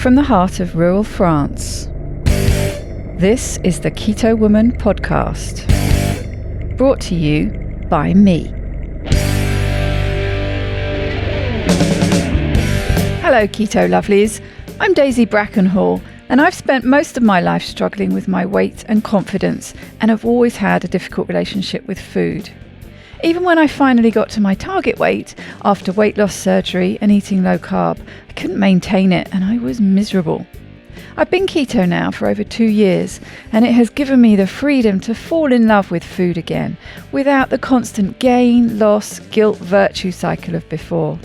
from the heart of rural France. This is the Keto Woman podcast, brought to you by me. Hello Keto Lovelies, I'm Daisy Brackenhall, and I've spent most of my life struggling with my weight and confidence, and have always had a difficult relationship with food. Even when I finally got to my target weight, after weight loss surgery and eating low carb, I couldn't maintain it and I was miserable. I've been keto now for over 2 years, and it has given me the freedom to fall in love with food again, without the constant gain, loss, guilt, virtue cycle of before.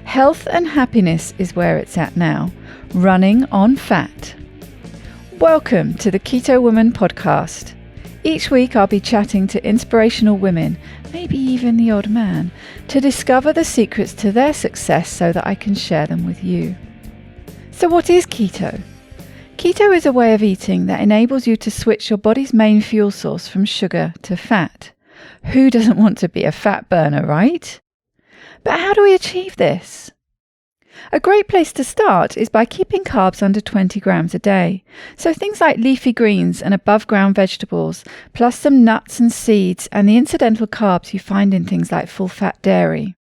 Health and happiness is where it's at now, running on fat. Welcome to the Keto Woman podcast. Each week I'll be chatting to inspirational women, maybe even the odd man, to discover the secrets to their success so that I can share them with you. So what is keto? Keto is a way of eating that enables you to switch your body's main fuel source from sugar to fat. Who doesn't want to be a fat burner, right? But how do we achieve this? A great place to start is by keeping carbs under 20 grams a day. So things like leafy greens and above ground vegetables, plus some nuts and seeds and the incidental carbs you find in things like full fat dairy.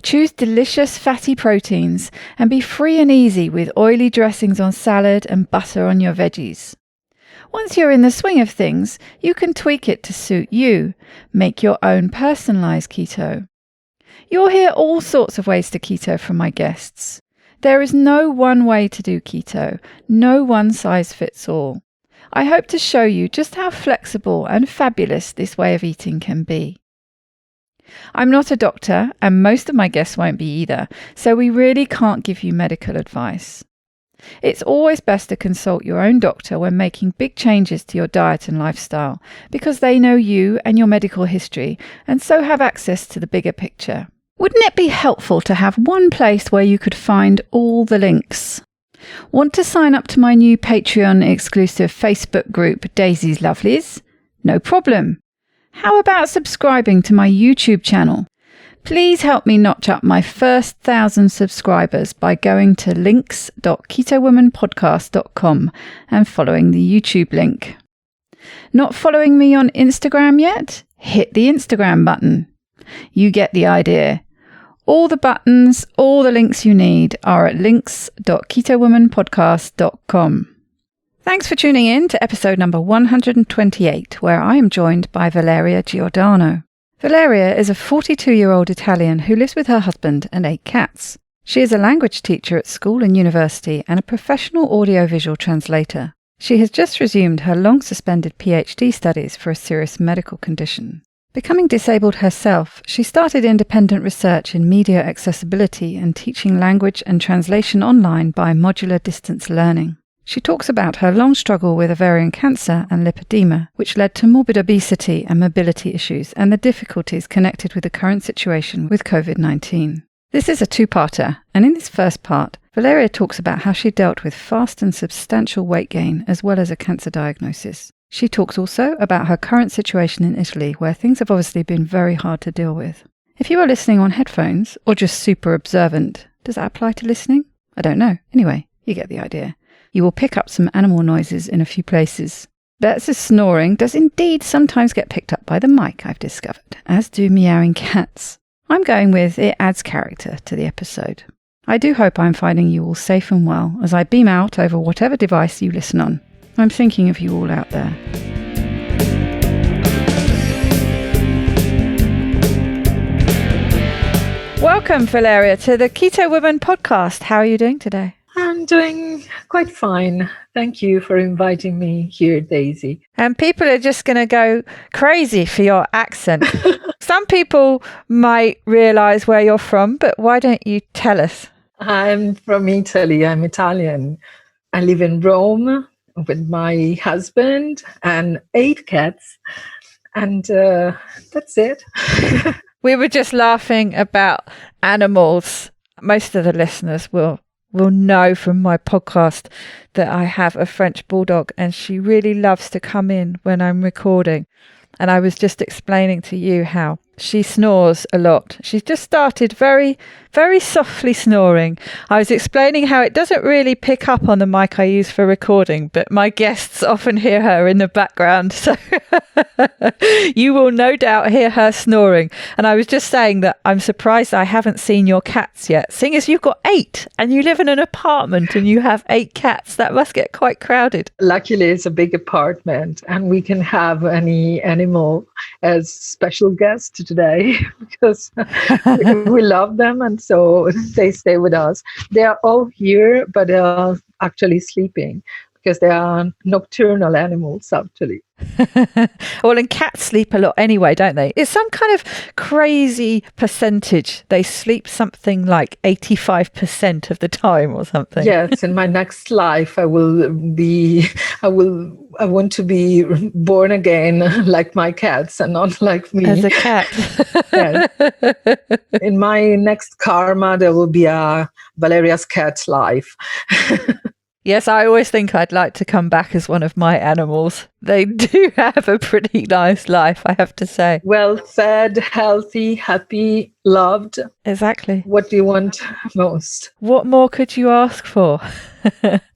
Choose delicious fatty proteins and be free and easy with oily dressings on salad and butter on your veggies. Once you're in the swing of things, you can tweak it to suit you. Make your own personalized keto. You'll hear all sorts of ways to keto from my guests. There is no one way to do keto, no one size fits all. I hope to show you just how flexible and fabulous this way of eating can be. I'm not a doctor, and most of my guests won't be either, so we really can't give you medical advice. It's always best to consult your own doctor when making big changes to your diet and lifestyle, because they know you and your medical history, and so have access to the bigger picture. Wouldn't it be helpful to have one place where you could find all the links? Want to sign up to my new Patreon exclusive Facebook group, Daisy's Lovelies? No problem. How about subscribing to my YouTube channel? Please help me notch up my first 1,000 subscribers by going to links.ketowomanpodcast.com and following the YouTube link. Not following me on Instagram yet? Hit the Instagram button. You get the idea. All the buttons, all the links you need are at links.ketowomanpodcast.com. Thanks for tuning in to episode number 128, where I am joined by Valeria Giordano. Valeria is a 42-year-old Italian who lives with her husband and 8 cats. She is a language teacher at school and university and a professional audiovisual translator. She has just resumed her long-suspended PhD studies for a serious medical condition. Becoming disabled herself, she started independent research in media accessibility and teaching language and translation online by modular distance learning. She talks about her long struggle with ovarian cancer and lipedema, which led to morbid obesity and mobility issues, and the difficulties connected with the current situation with COVID-19. This is a 2-parter, and in this first part, Valeria talks about how she dealt with fast and substantial weight gain as well as a cancer diagnosis. She talks also about her current situation in Italy, where things have obviously been very hard to deal with. If you are listening on headphones, or just super observant, does that apply to listening? I don't know. Anyway, you get the idea. You will pick up some animal noises in a few places. Betsy's snoring does indeed sometimes get picked up by the mic, I've discovered, as do meowing cats. I'm going with it adds character to the episode. I do hope I'm finding you all safe and well as I beam out over whatever device you listen on. I'm thinking of you all out there. Welcome, Valeria, to the Keto Woman podcast. How are you doing today? I'm doing quite fine. Thank you for inviting me here, Daisy. And people are just going to go crazy for your accent. Some people might realize where you're from, but why don't you tell us? I'm from Italy. I'm Italian. I live in Rome with my husband and 8 cats. And that's it. We were just laughing about animals. Most of the listeners will know from my podcast that I have a French bulldog, and she really loves to come in when I'm recording. And I was just explaining to you how She snores a lot. She's just started very, very softly snoring. I was explaining how it doesn't really pick up on the mic I use for recording, but my guests often hear her in the background. So you will no doubt hear her snoring. And I was just saying that I'm surprised I haven't seen your cats yet. Seeing as you've got 8 and you live in an apartment and you have 8 cats, that must get quite crowded. Luckily, it's a big apartment and we can have any animal as special guest today because we love them and so they stay with us. They are all here, but they are actually sleeping because they are nocturnal animals, actually. Well, and cats sleep a lot anyway, don't they? It's some kind of crazy percentage. They sleep something like 85% of the time or something. Yes, in my next life, I want to be born again like my cats and not like me. As a cat. Yes. In my next karma, there will be a Valeria's cat life. Yes, I always think I'd like to come back as one of my animals. They do have a pretty nice life, I have to say. Well fed, healthy, happy, loved. Exactly. What do you want most? What more could you ask for?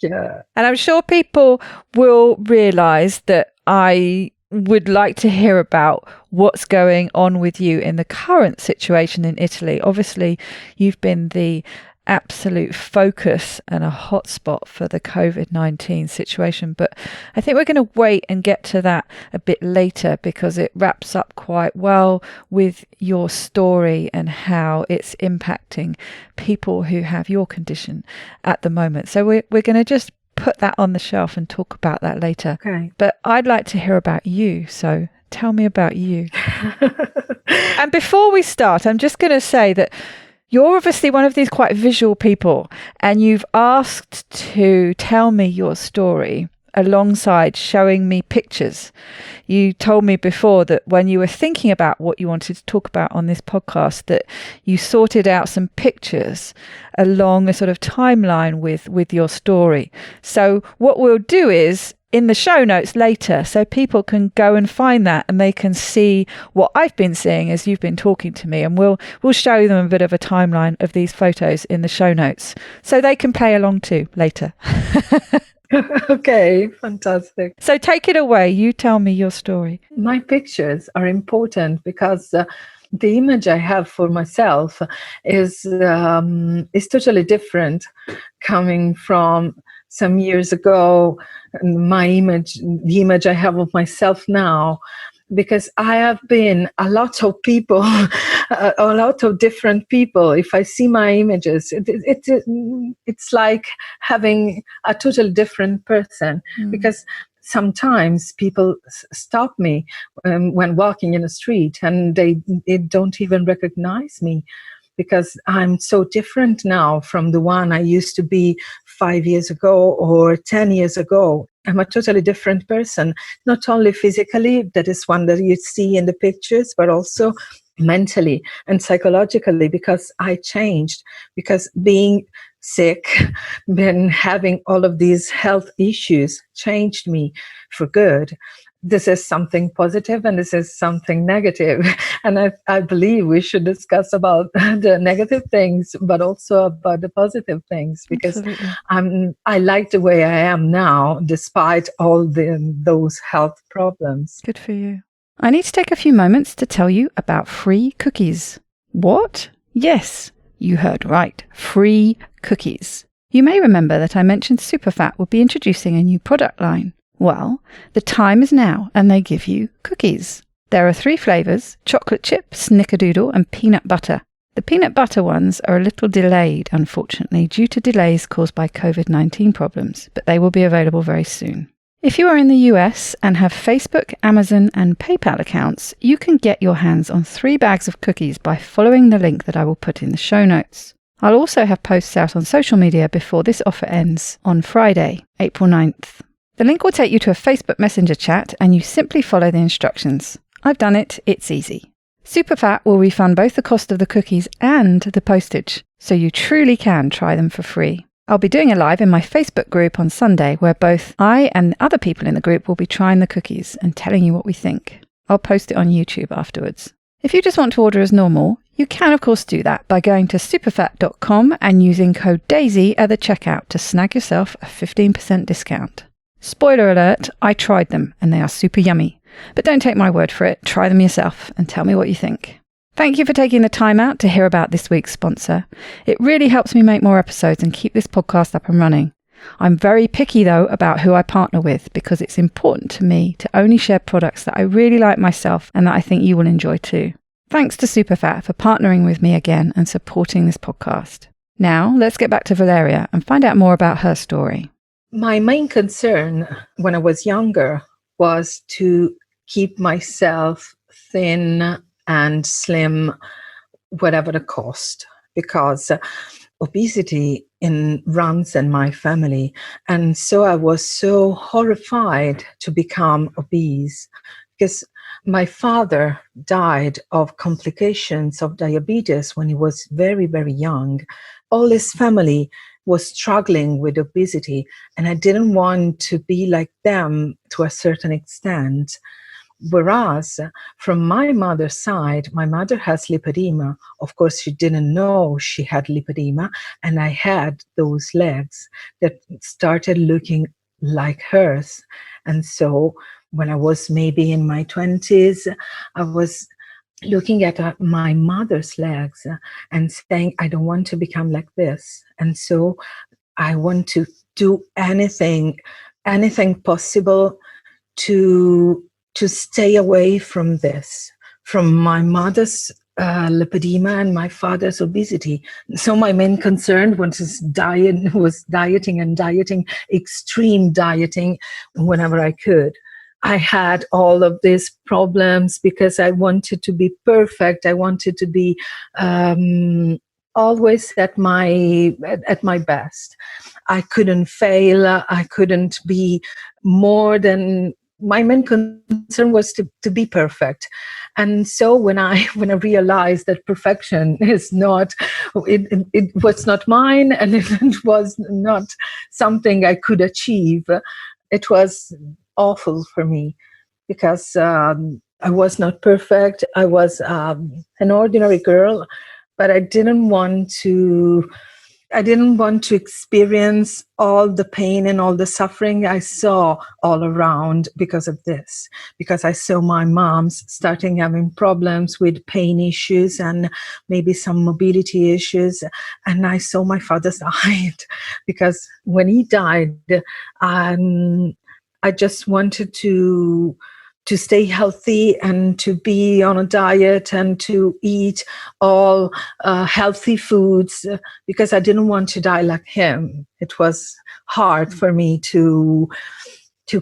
Yeah. And I'm sure people will realise that I would like to hear about what's going on with you in the current situation in Italy. Obviously, you've been the absolute focus and a hotspot for the COVID-19 situation, but I think we're going to wait and get to that a bit later because it wraps up quite well with your story and how it's impacting people who have your condition at the moment. So we're going to just put that on the shelf and talk about that later. Okay. But I'd like to hear about you, so tell me about you. And before we start, I'm just going to say that you're obviously one of these quite visual people, and you've asked to tell me your story alongside showing me pictures. You told me before that when you were thinking about what you wanted to talk about on this podcast, that you sorted out some pictures along a sort of timeline with your story. So what we'll do is, in the show notes later, so people can go and find that and they can see what I've been seeing as you've been talking to me, and we'll show them a bit of a timeline of these photos in the show notes so they can play along too later. Okay, fantastic. So take it away. You tell me your story. My pictures are important because the image I have for myself is totally different coming from some years ago. The image I have of myself now, because I have been a lot of people, a lot of different people. If I see my images, it's like having a totally different person, because sometimes people stop me when walking in the street and they don't even recognize me, because I'm so different now from the one I used to be 5 years ago or 10 years ago. I'm a totally different person, not only physically, that is one that you see in the pictures, but also mentally and psychologically, because I changed, because being sick, been having all of these health issues changed me for good. This is something positive and this is something negative. And I believe we should discuss about the negative things, but also about the positive things, because I like the way I am now, despite all those health problems. Good for you. I need to take a few moments to tell you about free cookies. What? Yes, you heard right. Free cookies. You may remember that I mentioned Superfat would be introducing a new product line. Well, the time is now, and they give you cookies. There are 3 flavours: chocolate chip, snickerdoodle, and peanut butter. The peanut butter ones are a little delayed, unfortunately, due to delays caused by COVID-19 problems, but they will be available very soon. If you are in the US and have Facebook, Amazon, and PayPal accounts, you can get your hands on 3 bags of cookies by following the link that I will put in the show notes. I'll also have posts out on social media before this offer ends on Friday, April 9th. The link will take you to a Facebook Messenger chat, and you simply follow the instructions. I've done it, it's easy. Superfat will refund both the cost of the cookies and the postage, so you truly can try them for free. I'll be doing a live in my Facebook group on Sunday where both I and other people in the group will be trying the cookies and telling you what we think. I'll post it on YouTube afterwards. If you just want to order as normal, you can of course do that by going to superfat.com and using code DAISY at the checkout to snag yourself a 15% discount. Spoiler alert, I tried them and they are super yummy. But don't take my word for it, try them yourself and tell me what you think. Thank you for taking the time out to hear about this week's sponsor. It really helps me make more episodes and keep this podcast up and running. I'm very picky though about who I partner with because it's important to me to only share products that I really like myself and that I think you will enjoy too. Thanks to Superfat for partnering with me again and supporting this podcast. Now let's get back to Valeria and find out more about her story. My main concern when I was younger was to keep myself thin and slim, whatever the cost, because obesity runs in my family. And so I was so horrified to become obese because my father died of complications of diabetes when he was very, very young. All his family was struggling with obesity, and I didn't want to be like them to a certain extent. Whereas from my mother's side, my mother has lipedema. Of course, she didn't know she had lipedema, and I had those legs that started looking like hers. And so when I was maybe in my 20s, I was looking at my mother's legs and saying, I don't want to become like this. And so I want to do anything possible to stay away from this, from my mother's lipedema and my father's obesity. So my main concern was dieting, extreme dieting whenever I could. I had all of these problems because I wanted to be perfect. I wanted to be always at my best. I couldn't fail. I couldn't be more than. My main concern was to be perfect. And so when I realized that perfection is not, it was not mine, and it was not something I could achieve, it was awful for me because I was not perfect. I was an ordinary girl, but I didn't want to experience all the pain and all the suffering I saw all around because of this, because I saw my mom's starting having problems with pain issues and maybe some mobility issues. And I saw my father died because when he died, I just wanted to stay healthy and to be on a diet and to eat all healthy foods because I didn't want to die like him. It was hard for me to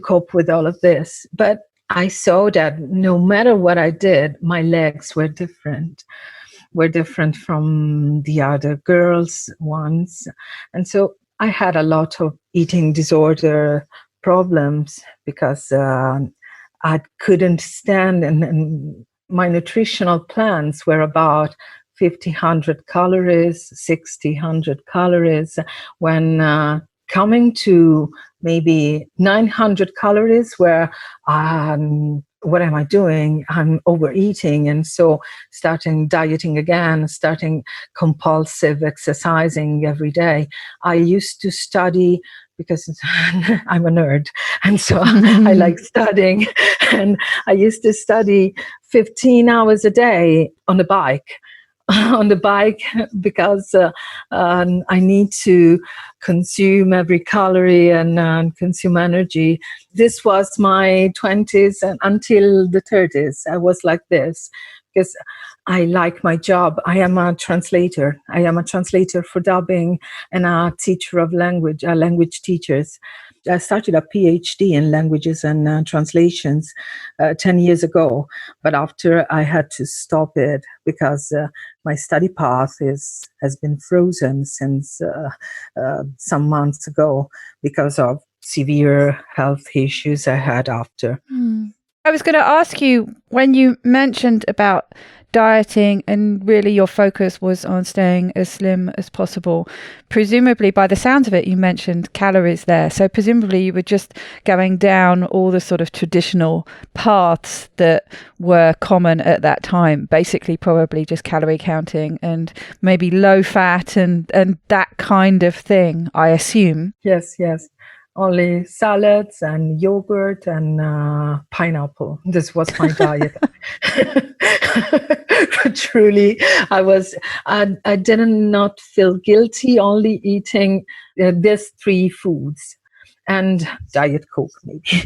cope with all of this. But I saw that no matter what I did, my legs were different from the other girls' ones. And so I had a lot of eating disorder problems because I couldn't stand, and my nutritional plans were about 1,500 calories, 1,600 calories, when coming to maybe 900 calories where what am I doing? I'm overeating. And so starting dieting again, starting compulsive exercising every day. I used to study because I'm a nerd. And so I like studying. And I used to study 15 hours a day on the bike. Because I need to consume every calorie and consume energy. This was my 20s and until the 30s. I was like this because I like my job. I am a translator. I am a translator for dubbing and a teacher of language teachers. I started a PhD in languages and translations 10 years ago, but after I had to stop it because my study path has been frozen since some months ago because of severe health issues I had after. I was going to ask you, when you mentioned about dieting and really your focus was on staying as slim as possible. Presumably, by the sounds of it, you mentioned calories there. So presumably you were just going down all the sort of traditional paths that were common at that time. Basically, probably just calorie counting and maybe low fat and that kind of thing, I assume. Yes. Only salads and yogurt and pineapple. This was my diet. Truly, I did not feel guilty only eating these three foods and Diet Coke maybe.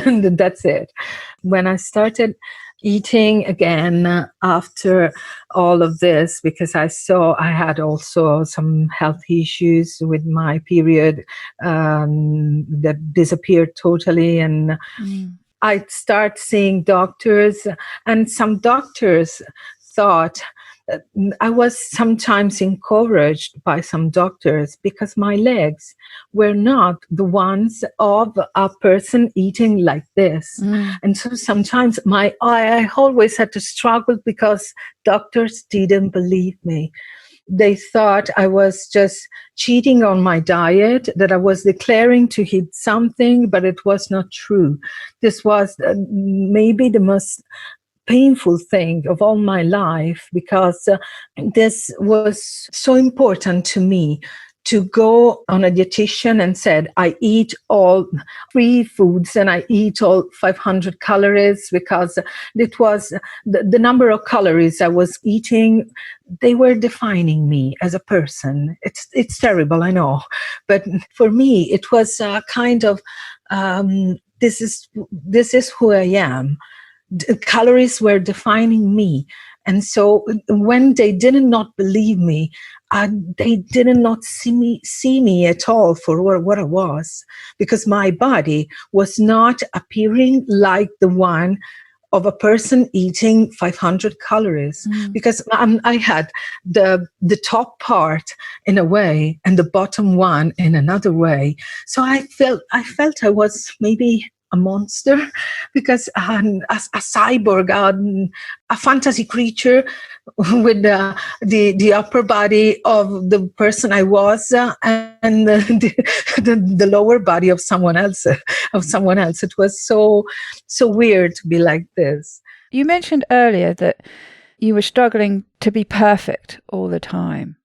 And that's it. When I started eating again after all of this, because I saw I had also some health issues with my period that disappeared totally, and I start seeing doctors, and some doctors thought I was sometimes encouraged by some doctors because my legs were not the ones of a person eating like this. And so sometimes I always had to struggle because doctors didn't believe me. They thought I was just cheating on my diet, that I was declaring to eat something, but it was not true. This was maybe the most painful thing of all my life, because this was so important to me to go on a dietitian and said, I eat all free foods and I eat all 500 calories, because it was the number of calories I was eating. They were defining me as a person. It's terrible, I know. But for me, it was a kind of, this is who I am. Calories were defining me. And so when they did not believe me, they did not see me at all for what I was, because my body was not appearing like the one of a person eating 500 calories, because I had the top part in a way and the bottom one in another way. So I felt I was maybe a monster, because a cyborg, a fantasy creature with the upper body of the person I was, and the lower body of someone else. It was so weird to be like this. You mentioned earlier that you were struggling to be perfect all the time,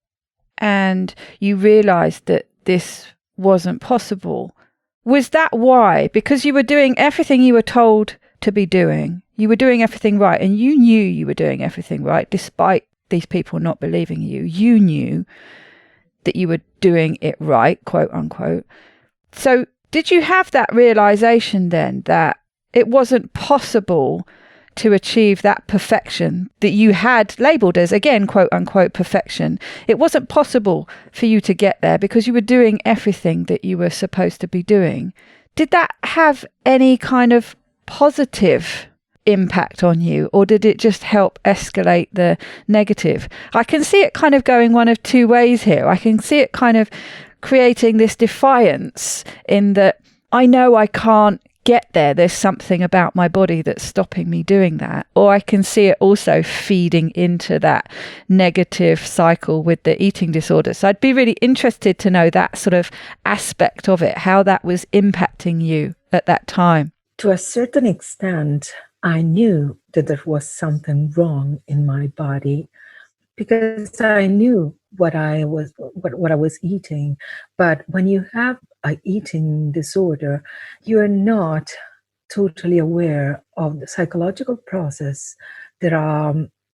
and you realized that this wasn't possible. Was that why? Because you were doing everything you were told to be doing. You were doing everything right, and you knew you were doing everything right, despite these people not believing you. You knew that you were doing it right, quote unquote. So did you have that realization then that it wasn't possible to achieve that perfection that you had labeled as, again, quote unquote, perfection? It wasn't possible for you to get there because you were doing everything that you were supposed to be doing. Did that have any kind of positive impact on you, or did it just help escalate the negative? I can see it kind of going one of two ways here. I can see it kind of creating this defiance in that I know I can't get there. There's something about my body that's stopping me doing that. Or I can see it also feeding into that negative cycle with the eating disorder. So I'd be really interested to know that sort of aspect of it, how that was impacting you at that time. To a certain extent, I knew that there was something wrong in my body, because I knew what I was eating. But when you have an eating disorder, you are not totally aware of the psychological process that are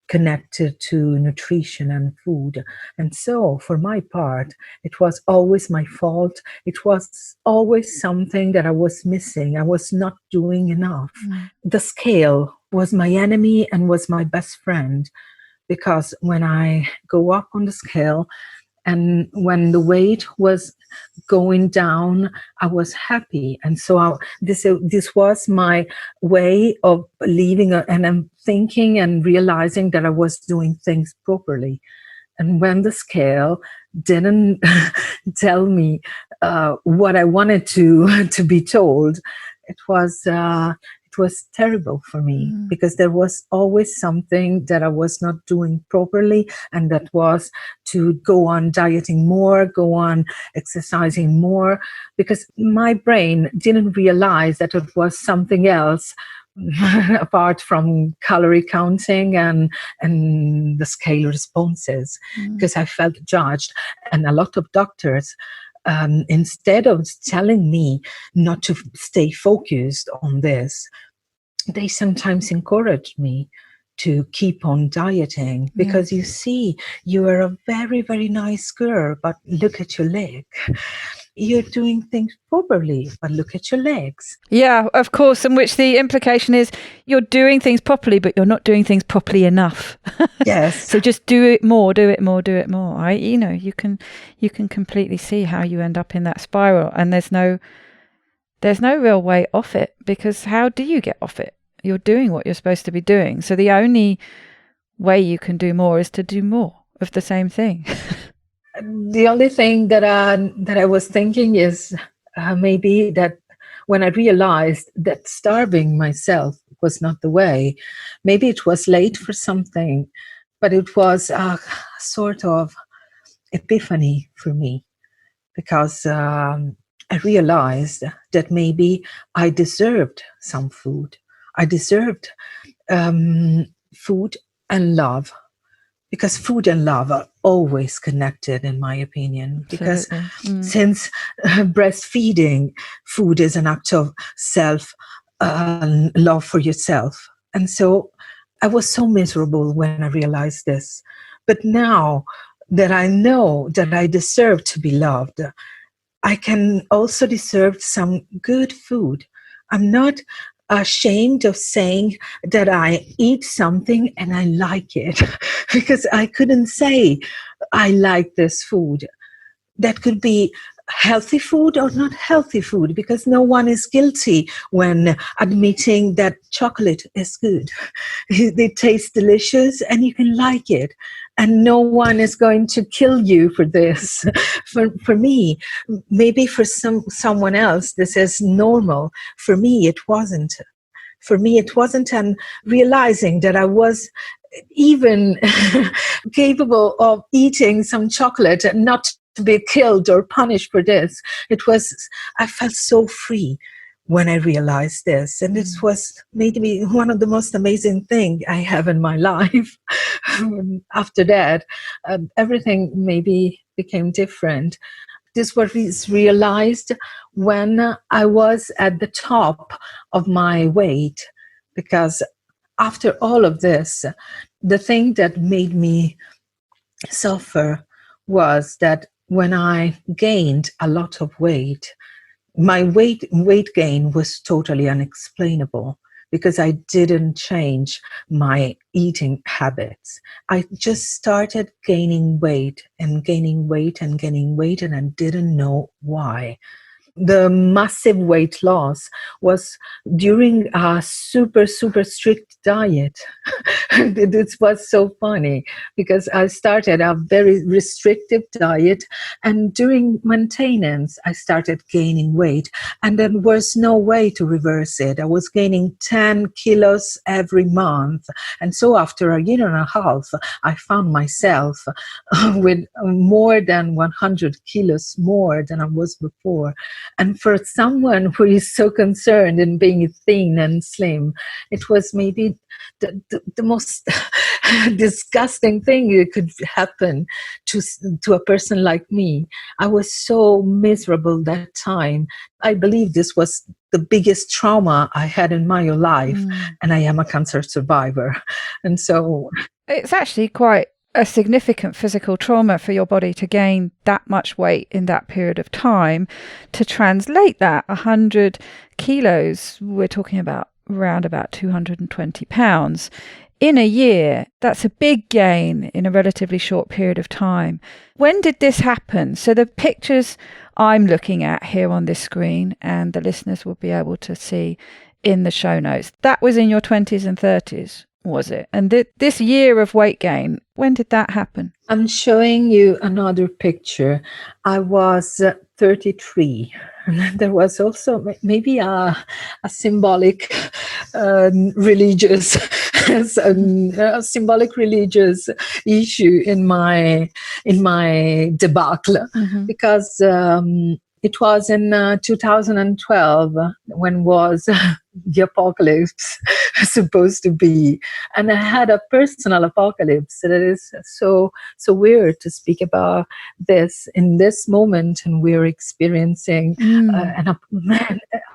connected to nutrition and food. And so for my part, it was always my fault. It was always something that I was missing. I was not doing enough. The scale was my enemy and was my best friend, because when I go up on the scale and when the weight was going down, I was happy. And so this was my way of believing, and I'm thinking and realizing that I was doing things properly. And when the scale didn't tell me what I wanted to be told, it was it was terrible for me because there was always something that I was not doing properly, and that was to go on dieting more, go on exercising more, because my brain didn't realize that it was something else apart from calorie counting and the scale responses, because I felt judged. And a lot of doctors, instead of telling me not to stay focused on this, they sometimes encouraged me to keep on dieting, because you see, you are a very, very nice girl, but look at your leg. You're doing things properly, but look at your legs. Yeah, of course. In which the implication is you're doing things properly, but you're not doing things properly enough. Yes. So just do it more, do it more, do it more. You can completely see how you end up in that spiral, and there's no real way off it, because how do you get off it? You're doing what you're supposed to be doing. So the only way you can do more is to do more of the same thing. The only thing that I was thinking is maybe that when I realized that starving myself was not the way, maybe it was late for something, but it was a sort of epiphany for me, because I realized that maybe I deserved some food. I deserved food and love. Because food and love are always connected, in my opinion. Because since breastfeeding, food is an act of love for yourself. And so I was so miserable when I realized this. But now that I know that I deserve to be loved, I can also deserve some good food. I'm not ashamed of saying that I eat something and I like it, because I couldn't say I like this food. That could be healthy food or not healthy food, because no one is guilty when admitting that chocolate is good. It tastes delicious and you can like it. And no one is going to kill you for this. For me, maybe for someone else, this is normal. For me, it wasn't. For me, it wasn't. And realizing that I was even capable of eating some chocolate and not to be killed or punished for this, I felt so free when I realized this. And this was maybe one of the most amazing things I have in my life. After that, everything maybe became different. This was realized when I was at the top of my weight, because after all of this, the thing that made me suffer was that when I gained a lot of weight, my weight gain was totally unexplainable, because I didn't change my eating habits. I just started gaining weight and gaining weight and gaining weight, and I didn't know why. The massive weight loss was during a super, super strict diet. This was so funny, because I started a very restrictive diet, and during maintenance, I started gaining weight, and there was no way to reverse it. I was gaining 10 kilos every month. And so after a year and a half, I found myself with more than 100 kilos more than I was before. And for someone who is so concerned in being thin and slim, it was maybe the most disgusting thing that could happen to a person like me. I was so miserable that time. I believe this was the biggest trauma I had in my life, and I am a cancer survivor. And so it's actually quite a significant physical trauma for your body to gain that much weight in that period of time. To translate that, 100 kilos, we're talking about around about 220 pounds. In a year, that's a big gain in a relatively short period of time. When did this happen? So the pictures I'm looking at here on this screen, and the listeners will be able to see in the show notes, that was in your 20s and 30s, was it? And this year of weight gain, when did that happen? I'm showing you another picture. I was 33. And then there was also maybe a symbolic religious a symbolic religious issue in my debacle, because it was in 2012 when was the apocalypse supposed to be, and I had a personal apocalypse. That is so weird to speak about this in this moment, and we're experiencing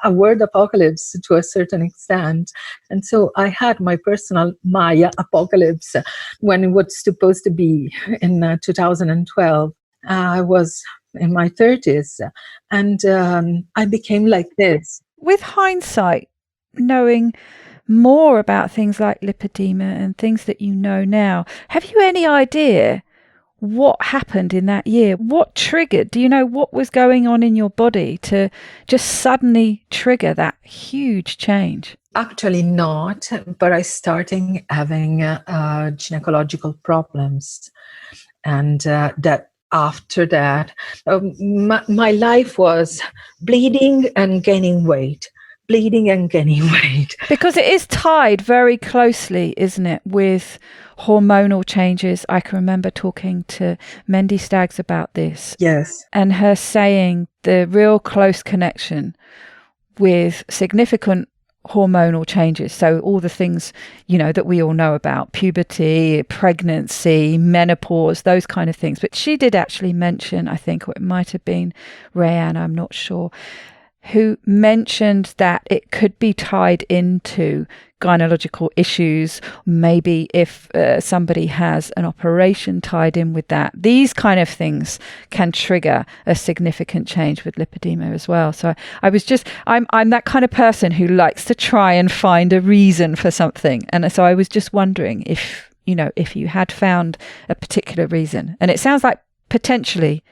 a word apocalypse to a certain extent. And so I had my personal Maya apocalypse when it was supposed to be in 2012. I was in my 30s, and I became like this. With hindsight, knowing more about things like lipedema and things that you know now, have you any idea what happened in that year? What triggered? Do you know what was going on in your body to just suddenly trigger that huge change? Actually not, but I started having gynecological problems, and that after that, my life was bleeding and gaining weight, bleeding and gaining weight. Because it is tied very closely, isn't it, with hormonal changes. I can remember talking to Mendy Staggs about this. Yes. And her saying the real close connection with significant hormonal changes. So all the things, that we all know about: puberty, pregnancy, menopause, those kind of things. But she did actually mention, I think, or it might have been Rayanne, I'm not sure, who mentioned that it could be tied into gynecological issues. Maybe if somebody has an operation tied in with that, these kind of things can trigger a significant change with lipedema as well. So I'm that kind of person who likes to try and find a reason for something. And so I was just wondering if you had found a particular reason. And it sounds like potentially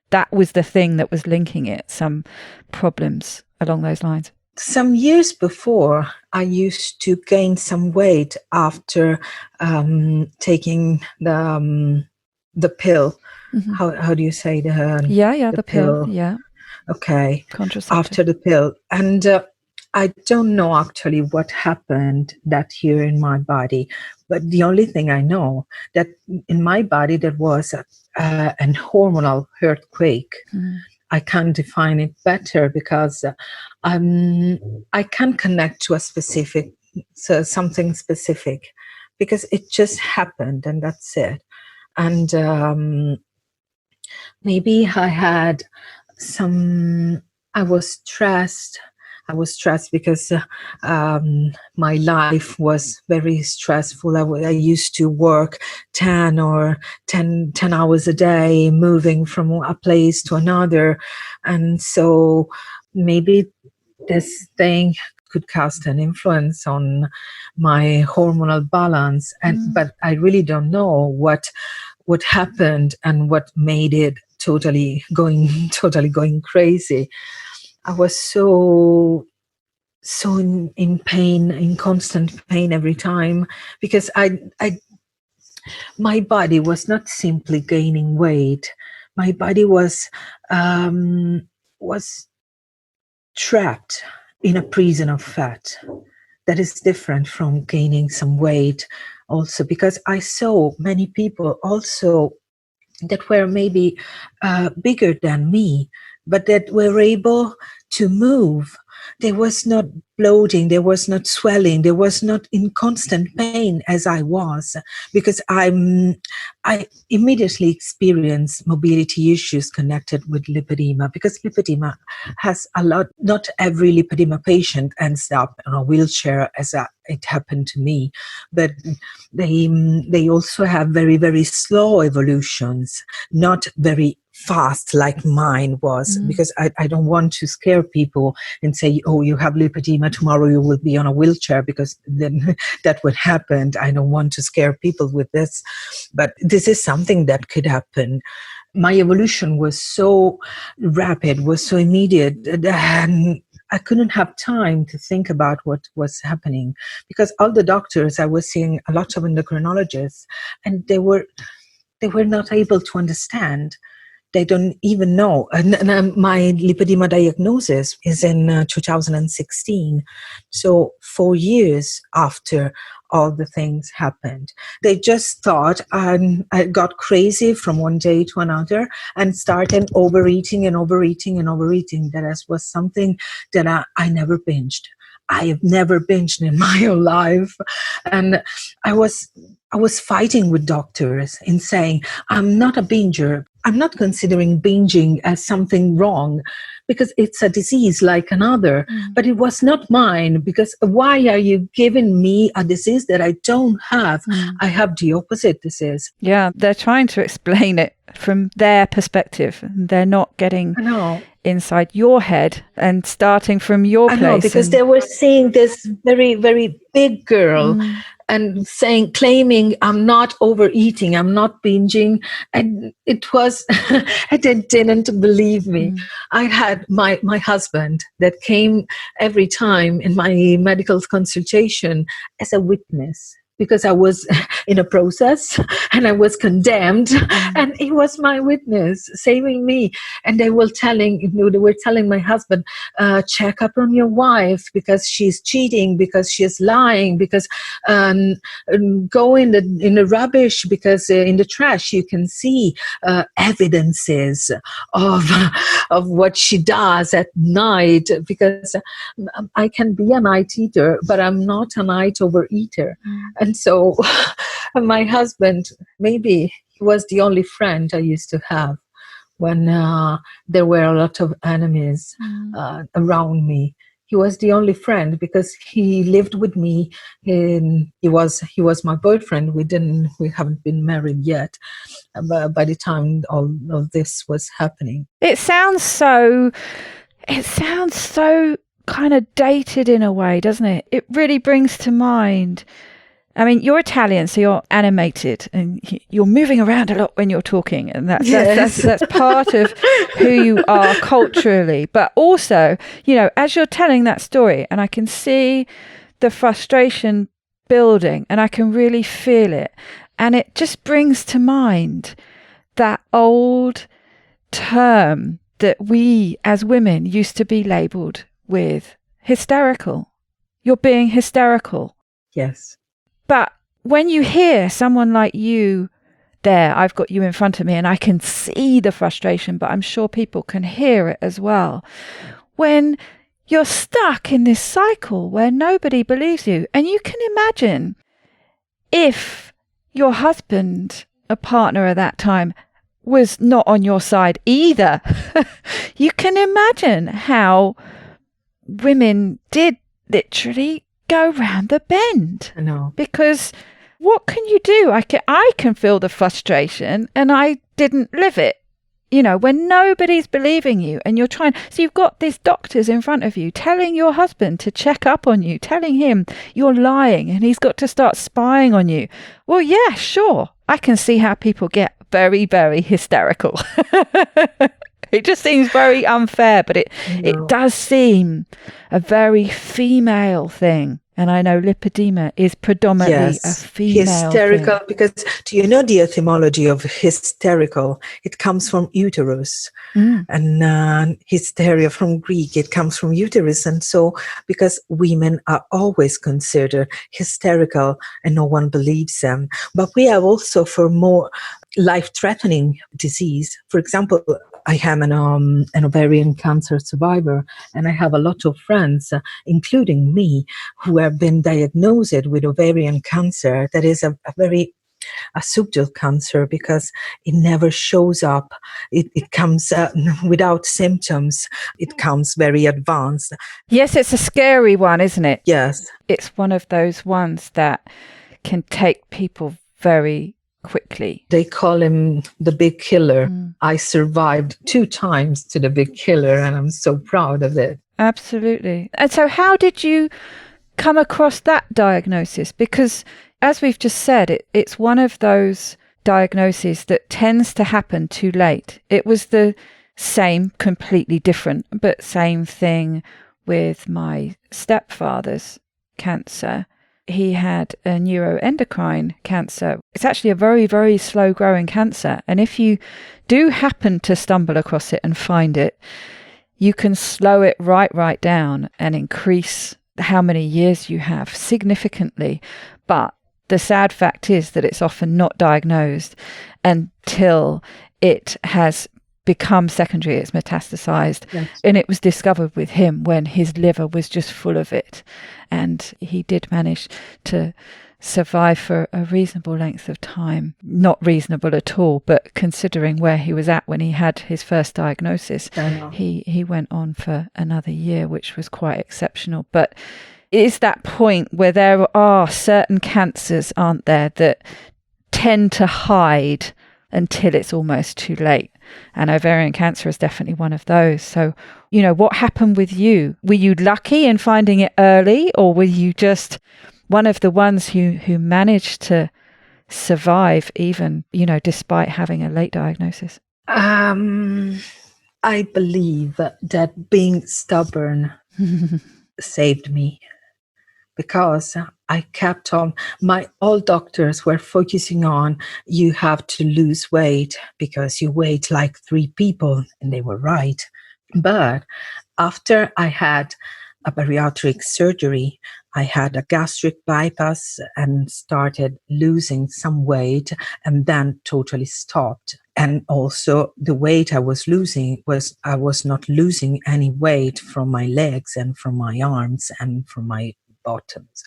that was the thing that was linking it, some problems along those lines. Some years before, I used to gain some weight after taking the pill. Mm-hmm. How do you say the pill? Yeah. Okay. Contraceptive. After the pill, and I don't know actually what happened that year in my body, but the only thing I know that in my body there was an hormonal earthquake. Mm. I can't define it better because I can't connect to something specific, because it just happened and that's it. And maybe I was stressed. I was stressed because my life was very stressful. I used to work 10 hours a day, moving from a place to another. And so maybe this thing could cast an influence on my hormonal balance. But I really don't know what happened and what made it totally going crazy. I was so in pain, in constant pain every time, because my body was not simply gaining weight. My body was trapped in a prison of fat. That is different from gaining some weight also, because I saw many people also that were maybe bigger than me, but that were able to move. There was not bloating, there was not swelling, there was not in constant pain as I was, because I immediately experienced mobility issues connected with lipedema, because lipedema has a lot. Not every lipedema patient ends up in a wheelchair as it happened to me, but they also have very, very slow evolutions, not very fast like mine was, because I don't want to scare people and say, oh, you have lipedema, tomorrow you will be on a wheelchair, because then that would happen. I don't want to scare people with this, but this is something that could happen. My evolution was so rapid, was so immediate, and I couldn't have time to think about what was happening, because all the doctors, I was seeing a lot of endocrinologists, and they were not able to understand They don't even know. And my lipedema diagnosis is in 2016. So 4 years after all the things happened. They just thought I got crazy from one day to another and started overeating and overeating and overeating. That was something that I never binged. I have never binged in my whole life. And I was fighting with doctors in saying, I'm not a binger. I'm not considering binging as something wrong because it's a disease like another. But it was not mine, because why are you giving me a disease that I don't have? I have the opposite disease. Yeah, they're trying to explain it from their perspective. They're not getting inside your head and starting from your place. I know, because they were seeing this very, very big girl and claiming I'm not overeating, I'm not binging. And it was, they didn't believe me. I had my husband that came every time in my medical consultation as a witness, because I was in a process and I was condemned, and he was my witness, saving me. And they were telling my husband, check up on your wife because she's cheating, because she's lying, because go in the rubbish, because in the trash you can see evidences of what she does at night. Because I can be a night eater, but I'm not a night overeater. And so my husband, maybe he was the only friend I used to have when there were a lot of enemies around me. He was the only friend because he lived with me. He was my boyfriend. We haven't been married yet by the time all of this was happening. It sounds so kind of dated in a way, doesn't it? It really brings to mind, I mean, you're Italian, so you're animated and you're moving around a lot when you're talking. And that's part of who you are culturally. But also, as you're telling that story, and I can see the frustration building and I can really feel it. And it just brings to mind that old term that we as women used to be labeled with, hysterical. You're being hysterical. Yes. But when you hear someone like you there, I've got you in front of me and I can see the frustration, but I'm sure people can hear it as well. When you're stuck in this cycle where nobody believes you, and you can imagine if your husband, a partner at that time, was not on your side either, you can imagine how women did literally go round the bend. I know. Because what can you do? I can feel the frustration and I didn't live it. When nobody's believing you and you're trying. So you've got these doctors in front of you telling your husband to check up on you, telling him you're lying and he's got to start spying on you. Well, yeah, sure. I can see how people get very, very hysterical. It just seems very unfair, but it does seem a very female thing. And I know lipedema is predominantly a female hysterical thing. Because do you know the etymology of hysterical? It comes from uterus. And hysteria from Greek, it comes from uterus. And so because women are always considered hysterical and no one believes them. But we have also for more life-threatening disease. For example, I am an ovarian cancer survivor, and I have a lot of friends, including me, who have been diagnosed with ovarian cancer. That is a subtle cancer because it never shows up. It comes without symptoms. It comes very advanced. Yes, it's a scary one, isn't it? Yes. It's one of those ones that can take people very quickly. They call him the big killer. I survived 2 times to the big killer, and I'm so proud of it. Absolutely. And so how did you come across that diagnosis? Because as we've just said, it's one of those diagnoses that tends to happen too late. It was the same, completely different, but same thing with my stepfather's cancer. he had a neuroendocrine cancer. It's actually a very, very slow growing cancer. And if you do happen to stumble across it and find it, you can slow it right down and increase how many years you have significantly. But the sad fact is that it's often not diagnosed until it has become secondary, it's metastasized. Yes. And it was discovered with him when his liver was just full of it. And he did manage to survive for a reasonable length of time. Not reasonable at all, but considering where he was at when he had his first diagnosis, he went on for another year, which was quite exceptional. But it is that point where there are certain cancers, aren't there, that tend to hide until it's almost too late. And ovarian cancer is definitely one of those. So, what happened with you? Were you lucky in finding it early, or were you just one of the ones who managed to survive even, despite having a late diagnosis? I believe that being stubborn saved me, because I kept on. All doctors were focusing on, you have to lose weight because you weigh like 3 people, and they were right. But after I had a bariatric surgery, I had a gastric bypass and started losing some weight, and then totally stopped. And also the weight I was losing I was not losing any weight from my legs and from my arms and from my bottoms.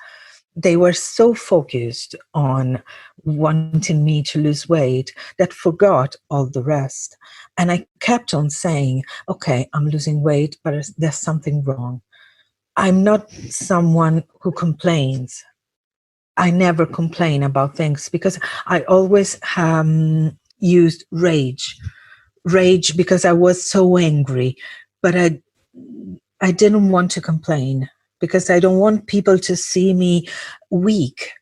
They were so focused on wanting me to lose weight that forgot all the rest. And I kept on saying, okay, I'm losing weight, but there's something wrong. I'm not someone who complains. I never complain about things because I always used rage because I was so angry. But I didn't want to complain because I don't want people to see me weak.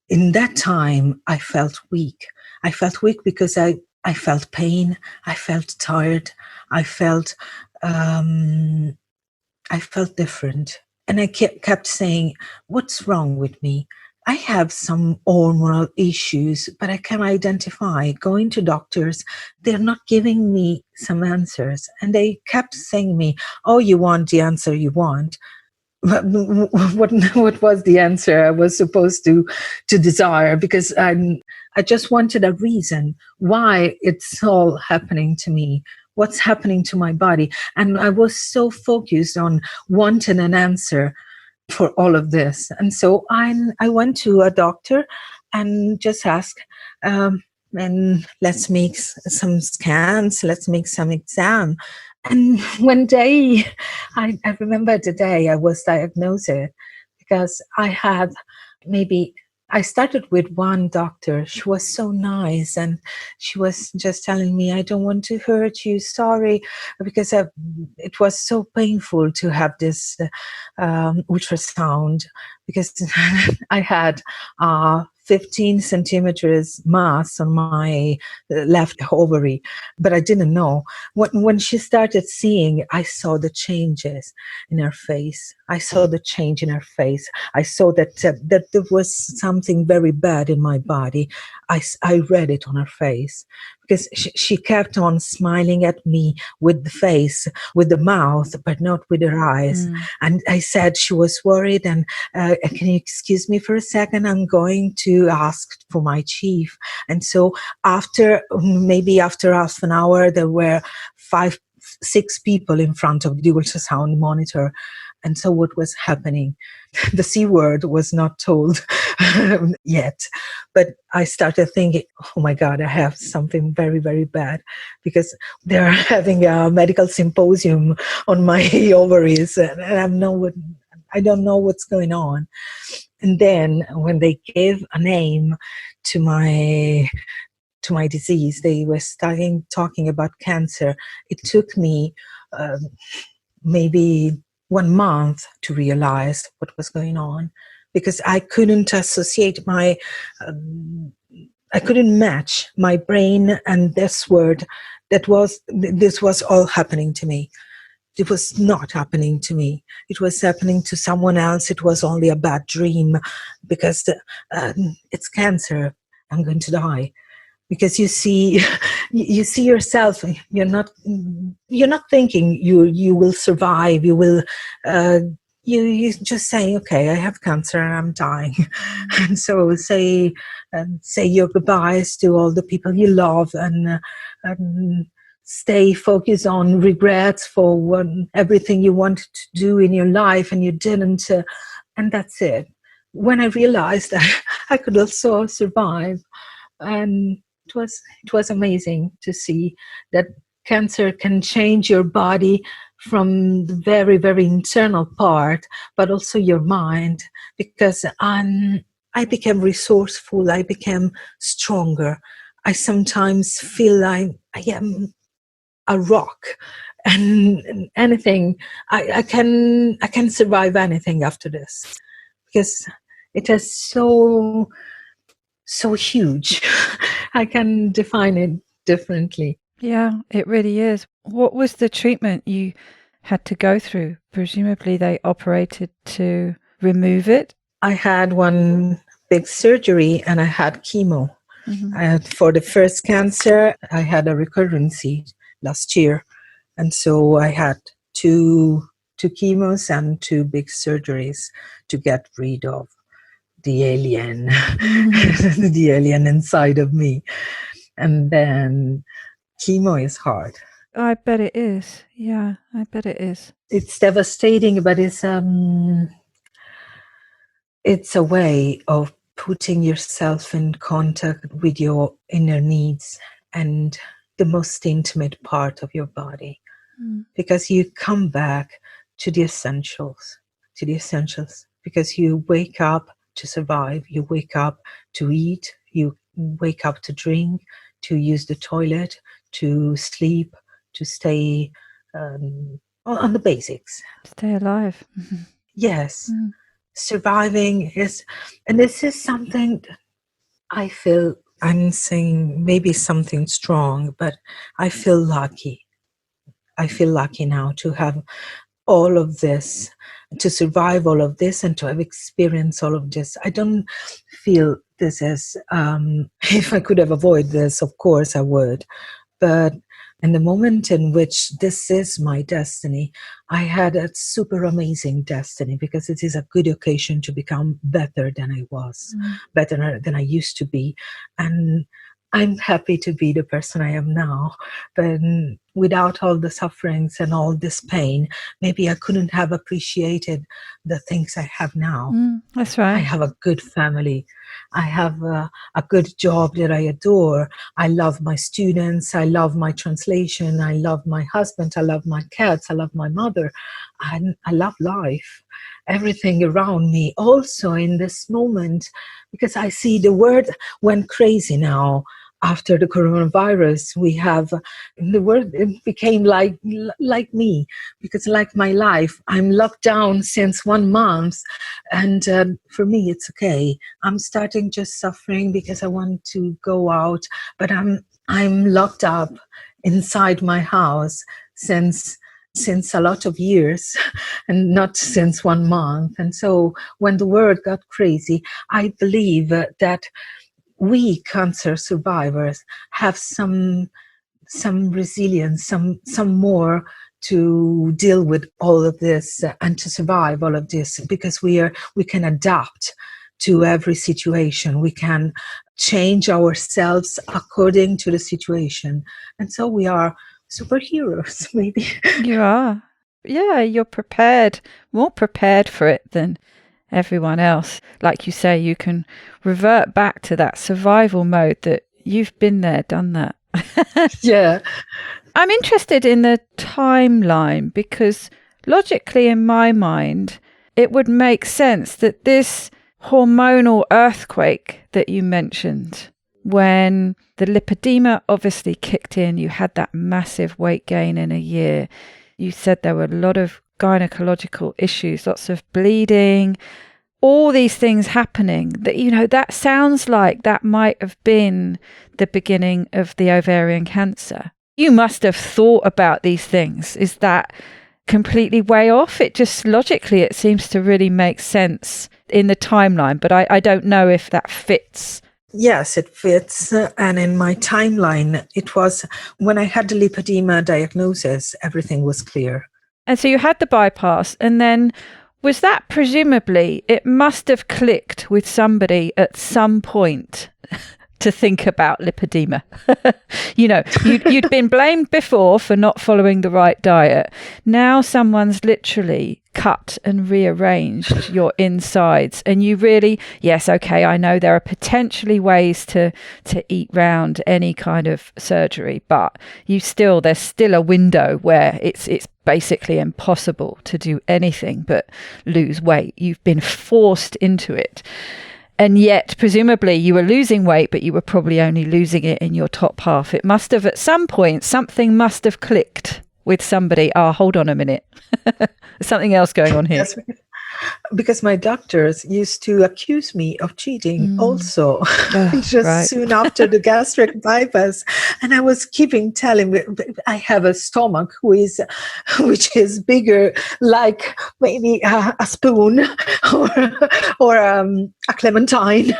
In that time, I felt weak. I felt weak because I felt pain. I felt tired. I felt different. And I kept saying, what's wrong with me? I have some hormonal issues, but I can identify. Going to doctors, they're not giving me some answers. And they kept saying to me, oh, you want the answer you want. What was the answer I was supposed to desire? Because I just wanted a reason why it's all happening to me. What's happening to my body? And I was so focused on wanting an answer for all of this. And so I went to a doctor and just asked, and let's make some scans, let's make some exam. And one day, I remember the day I was diagnosed, because I had I started with one doctor. She was so nice, and she was just telling me, I don't want to hurt you, sorry, because it was so painful to have this ultrasound, because I had 15 centimeters mass on my left ovary, but I didn't know. When she started seeing, I saw the changes in her face. I saw the change in her face. I saw that there was something very bad in my body. I read it on her face, because she kept on smiling at me with the face, with the mouth, but not with her eyes. And I said she was worried, and can you excuse me for a second? I'm going to ask for my chief. And so after half an hour, there were 5-6 people in front of the ultrasound monitor. And so what was happening? The C word was not told yet. But I started thinking, oh my God, I have something very, very bad, because they're having a medical symposium on my ovaries, and I don't know what's going on. And then when they gave a name to my disease, they were starting talking about cancer. It took me maybe 1 month to realize what was going on, because I couldn't associate I couldn't match my brain and this word. This was all happening to me. it was not happening to me. It was happening to someone else. It was only a bad dream because it's cancer. I'm going to die. Because you see yourself. You're not thinking you will survive. You will. You just say, okay, I have cancer and I'm dying, and so say your goodbyes to all the people you love, and stay focused on regrets for everything you wanted to do in your life and you didn't, and that's it. When I realized that I could also survive, and it was amazing to see that cancer can change your body from the very, very internal part, but also your mind, because I became resourceful, I became stronger. I sometimes feel like I am a rock, and anything, I can survive anything after this, because it is so huge. I can define it differently. Yeah, it really is. What was the treatment you had to go through? Presumably they operated to remove it. I had one big surgery and I had chemo. Mm-hmm. For the first cancer, I had a recurrency last year. And so I had two chemos and 2 big surgeries to get rid of the alien, the alien inside of me. And then chemo is hard. I bet it is. Yeah, I bet it is. It's devastating, but it's a way of putting yourself in contact with your inner needs and the most intimate part of your body, because you come back to the essentials, because you wake up to survive, you wake up to eat, you wake up to drink, to use the toilet, to sleep, to stay on the basics. Stay alive. Yes. Surviving is, and this is something I feel, I'm saying maybe something strong, but I feel lucky. I feel lucky now to have all of this, to survive all of this, and to have experienced all of this. I don't feel this as, if I could have avoided this, of course I would. But in the moment in which this is my destiny, I had a super amazing destiny, because it is a good occasion to become better than I was, better than I used to be. And I'm happy to be the person I am now. But without all the sufferings and all this pain, maybe I couldn't have appreciated the things I have now. That's right. I have a good family. I have a good job that I adore. I love my students. I love my translation. I love my husband. I love my cats. I love my mother. I love life. Everything around me. Also in this moment, because I see the world went crazy now. After the coronavirus, we have the world, it became like me, because like my life, I'm locked down since 1 month, and for me it's okay. I'm starting just suffering because I want to go out, but I'm locked up inside my house since a lot of years, and not since 1 month. And so when the world got crazy, I believe that we cancer survivors have some resilience, some more to deal with all of this and to survive all of this, because we can adapt to every situation. We can change ourselves according to the situation, and so we are superheroes. Maybe you are. Yeah, you're prepared, more prepared for it than everyone else. Like you say, you can revert back to that survival mode that you've been there, done that. Yeah. I'm interested in the timeline, because logically in my mind, it would make sense that this hormonal earthquake that you mentioned, when the lipedema obviously kicked in, you had that massive weight gain in a year. You said there were a lot of gynecological issues, lots of bleeding, all these things happening, that, that sounds like that might have been the beginning of the ovarian cancer. You must have thought about these things. Is that completely way off? It just logically, it seems to really make sense in the timeline, but I don't know if that fits. Yes, it fits. And in my timeline, it was when I had the lipedema diagnosis, everything was clear. And so you had the bypass, and then was that presumably, it must have clicked with somebody at some point to think about lipedema. You'd been blamed before for not following the right diet. Now someone's literally cut and rearranged your insides, and you really, yes, okay, I know there are potentially ways to eat round any kind of surgery, but there's still a window where it's basically impossible to do anything but lose weight. You've been forced into it. And yet, presumably, you were losing weight, but you were probably only losing it in your top half. It must have, at some point, something must have clicked with somebody. Hold on a minute. There's something else going on here. Yes, because my doctors used to accuse me of cheating also, just soon after the gastric bypass. And I was keeping telling, I have a stomach which is bigger, like maybe a spoon or a clementine.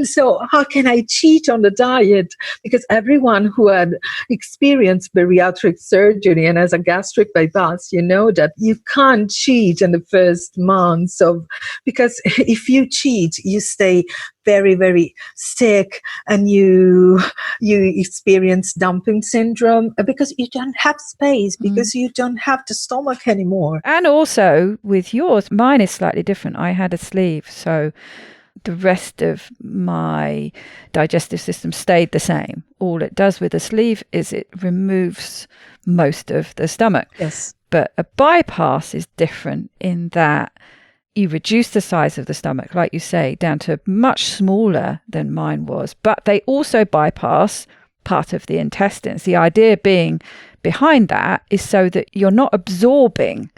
So how can I cheat on the diet? Because everyone who had experienced bariatric surgery and has a gastric bypass, you know that you can't cheat in the first months because if you cheat, you stay very, very sick, and you experience dumping syndrome because you don't have space, because you don't have the stomach anymore. And also with yours, mine is slightly different. I had a sleeve, so the rest of my digestive system stayed the same. All it does with a sleeve is it removes most of the stomach. Yes. But a bypass is different in that you reduce the size of the stomach, like you say, down to much smaller than mine was. But they also bypass part of the intestines. The idea being behind that is so that you're not absorbing.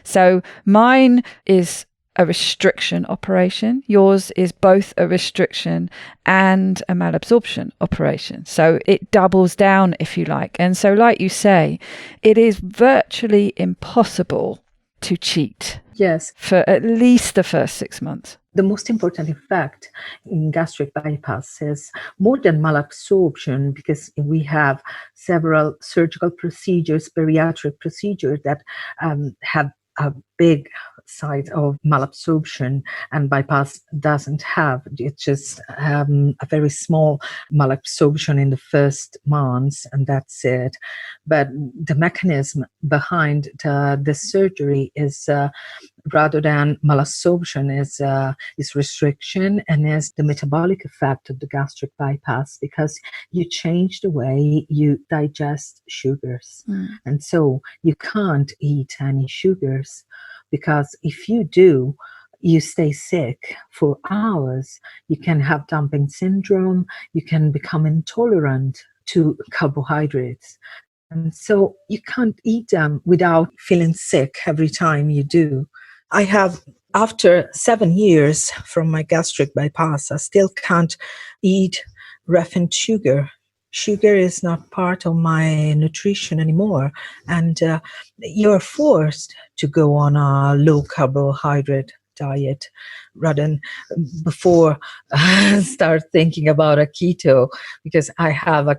So mine is a restriction operation. Yours is both a restriction and a malabsorption operation. So it doubles down, if you like. And so, like you say, it is virtually impossible to cheat. Yes. For at least the first 6 months. The most important effect in gastric bypass is more than malabsorption, because we have several surgical procedures, bariatric procedures that have a big side of malabsorption, and bypass doesn't have. It's just a very small malabsorption in the first months, and that's it. But the mechanism behind the surgery is rather than malabsorption is restriction, and is the metabolic effect of the gastric bypass, because you change the way you digest sugars. And so you can't eat any sugars, because if you do, you stay sick for hours. You can have dumping syndrome. You can become intolerant to carbohydrates. And so you can't eat them without feeling sick every time you do. I have, after 7 years from my gastric bypass, I still can't eat refined sugar. Sugar is not part of my nutrition anymore. And you're forced to go on a low carbohydrate diet rather than before start thinking about a keto, because I have a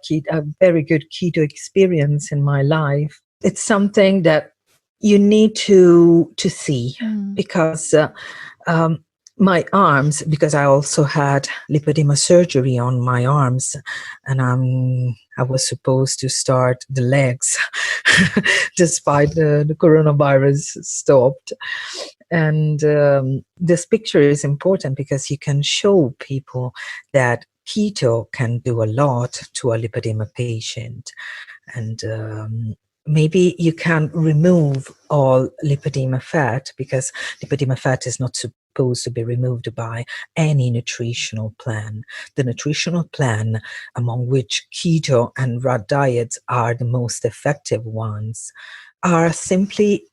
very good keto experience in my life. It's something that you need to see, because my arms, because I also had lipedema surgery on my arms, and I was supposed to start the legs despite the coronavirus stopped. And this picture is important because you can show people that keto can do a lot to a lipedema patient. And maybe you can remove all lipedema fat, because lipedema fat is not supposed to be removed by any nutritional plan. The nutritional plan, among which keto and RAD diets are the most effective ones, are simply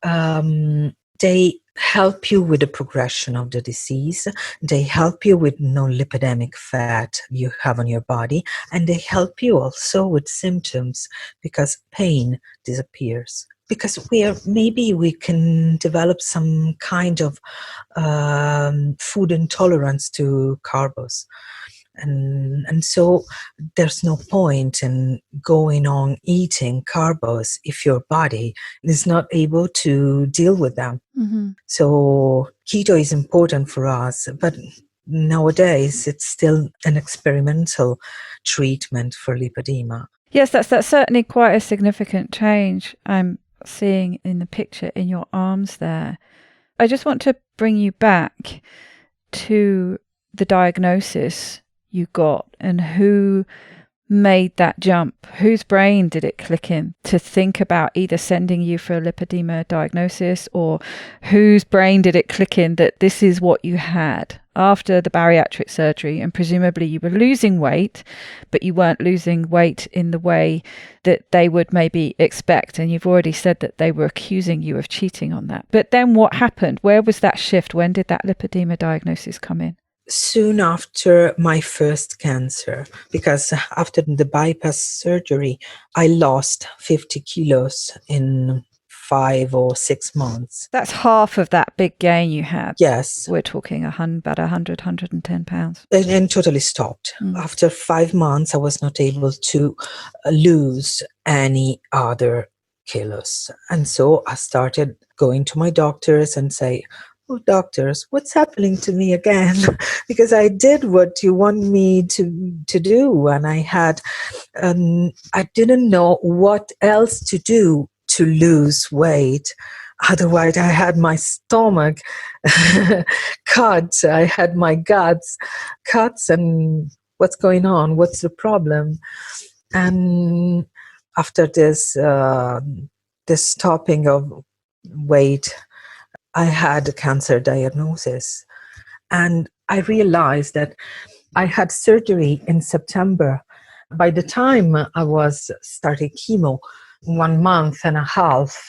they help you with the progression of the disease. They help you with non-lipidemic fat you have on your body, and they help you also with symptoms, because pain disappears. because maybe we can develop some kind of food intolerance to carbs. And so there's no point in going on eating carbs if your body is not able to deal with them. Mm-hmm. So keto is important for us, but nowadays it's still an experimental treatment for lipedema. Yes, that's certainly quite a significant change I'm seeing in the picture in your arms there. I just want to bring you back to the diagnosis you got and who made that jump. Whose brain did it click in to think about either sending you for a lipedema diagnosis, or whose brain did it click in that this is what you had after the bariatric surgery? And presumably you were losing weight, but you weren't losing weight in the way that they would maybe expect. And you've already said that they were accusing you of cheating on that. But then what happened? Where was that shift? When did that lipedema diagnosis come in? Soon after my first cancer, because after the bypass surgery, I lost 50 kilos in 5 or 6 months. That's half of that big gain you had. Yes. We're talking about 110 pounds. And totally stopped. After 5 months, I was not able to lose any other kilos. And so I started going to my doctors and say, "Oh, doctors, what's happening to me again?" Because I did what you want me to do. And I didn't know what else to do to lose weight. Otherwise, I had my stomach cut. I had my guts cuts. And what's going on? What's the problem? And after this stopping of weight, I had a cancer diagnosis, and I realized that I had surgery in September. By the time I was starting chemo, 1 month and a half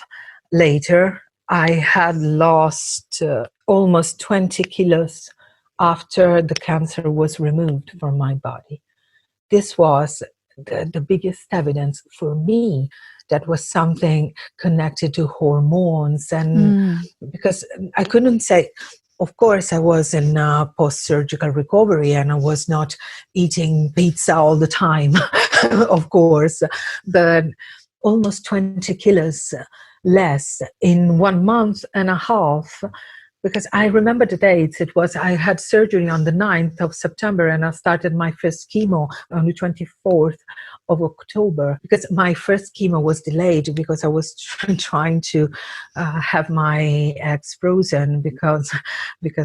later, I had lost almost 20 kilos after the cancer was removed from my body. This was the biggest evidence for me that was something connected to hormones. And because I couldn't say, of course, I was in post-surgical recovery and I was not eating pizza all the time, of course, but almost 20 kilos less in 1 month and a half. Because I remember the dates. I had surgery on the 9th of September and I started my first chemo on the 24th of October, because my first chemo was delayed because I was trying to have my eggs frozen because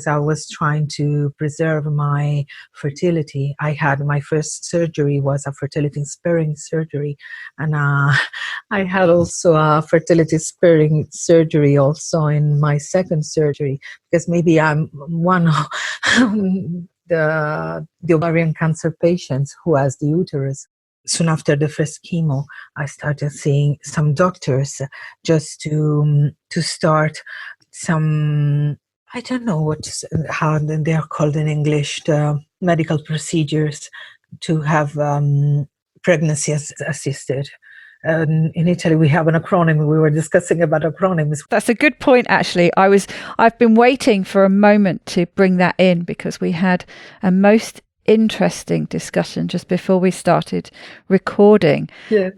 I was trying to preserve my fertility. I had my first surgery was a fertility sparing surgery, and I had also a fertility sparing surgery also in my second surgery, because maybe I'm one of the ovarian cancer patients who has the uterus. Soon after the first chemo, I started seeing some doctors just to start some, I don't know how they are called in English, the medical procedures to have pregnancy assisted. In Italy, we have an acronym. We were discussing about acronyms. That's a good point, actually. I've been waiting for a moment to bring that in, because we had a most interesting discussion just before we started recording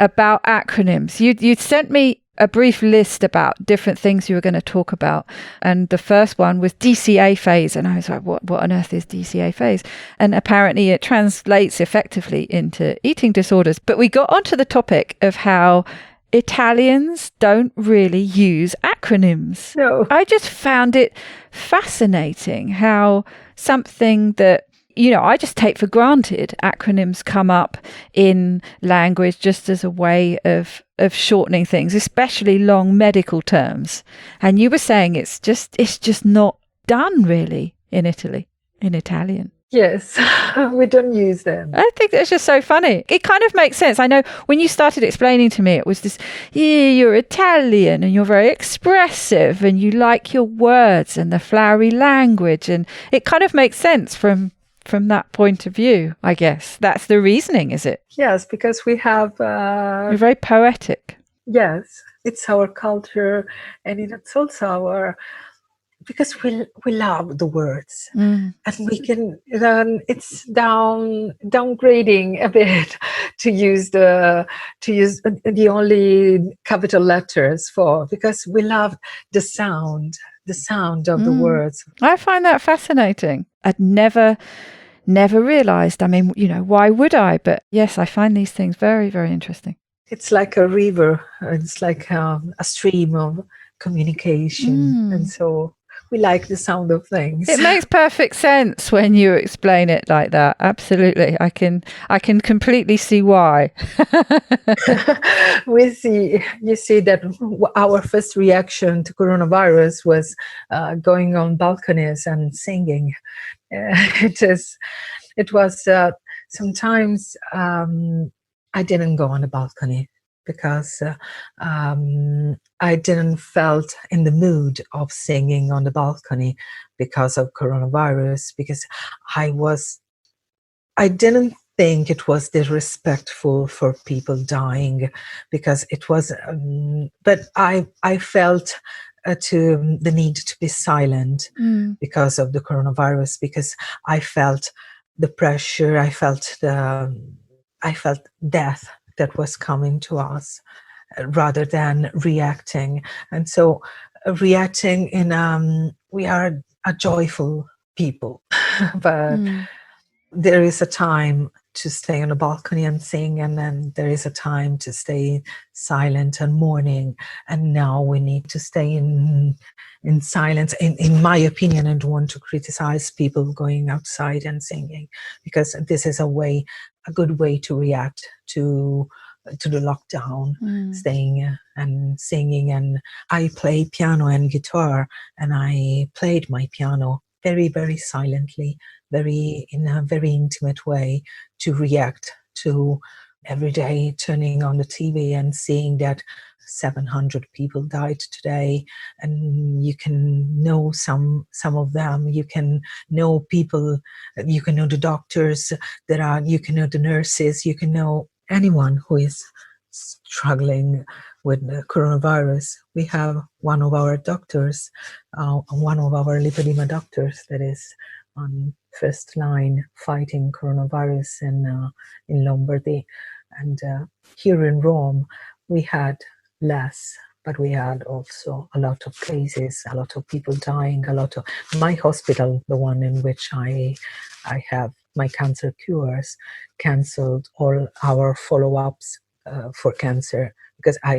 about acronyms. You'd sent me a brief list about different things you were going to talk about, and the first one was DCA phase, and I was like, what on earth is DCA phase? And apparently it translates effectively into eating disorders. But we got onto the topic of how Italians don't really use acronyms. No. I just found it fascinating how something that I just take for granted, acronyms come up in language just as a way of shortening things, especially long medical terms. And you were saying it's just not done really in Italy, in Italian. Yes, we don't use them. I think that's just so funny. It kind of makes sense. I know when you started explaining to me, it was this, you're Italian and you're very expressive and you like your words and the flowery language. And it kind of makes sense from that point of view, I guess. That's the reasoning, is it? Yes, because we have... You're very poetic. Yes, it's our culture, and it's also our, because we love the words, Mm. and we can it's downgrading a bit to use the only capital letters for, because we love the sound of the words. I find that fascinating. I'd never realized. I mean, why would I? But yes, I find these things very, very interesting. It's like a river, it's like a stream of communication, and so we like the sound of things. It makes perfect sense when you explain it like that. Absolutely. I can completely see why. You see that our first reaction to coronavirus was going on balconies and singing. It was sometimes I didn't go on the balcony because I didn't felt in the mood of singing on the balcony because of coronavirus, because I didn't think it was disrespectful for people dying, because it was but I felt to the need to be silent because of the coronavirus, because I felt the pressure, I felt death that was coming to us, rather than reacting. And so reacting in we are a joyful people, but there is a time to stay on a balcony and sing, and then there is a time to stay silent and mourning, and now we need to stay in silence. In my opinion, I don't want to criticize people going outside and singing, because this is a good way to react to the lockdown, staying and singing. And I play piano and guitar, and I played my piano very, very silently, in a very intimate way, to react to every day turning on the TV and seeing that 700 people died today, and you can know some of them. You can know people. You can know the doctors you can know the nurses. You can know anyone who is struggling with the coronavirus. We have one of our doctors, one of our lipedema doctors, that is on first line fighting coronavirus in Lombardy. And here in Rome, we had less, but we had also a lot of cases, a lot of people dying, my hospital, the one in which I have my cancer cures, cancelled all our follow-ups for cancer, because I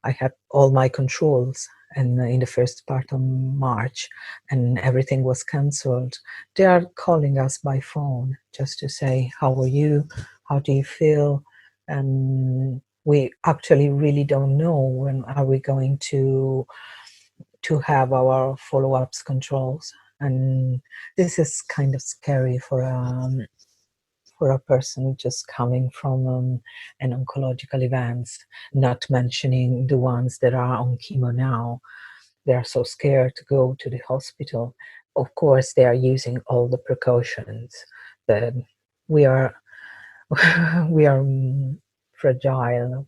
had all my controls and in the first part of March, and everything was cancelled. They are calling us by phone just to say, how are you? How do you feel? And we actually really don't know when are we going to have our follow-ups controls. And this is kind of scary for a person just coming from an oncological event, not mentioning the ones that are on chemo now. They're so scared to go to the hospital. Of course, they are using all the precautions, but we are we are fragile.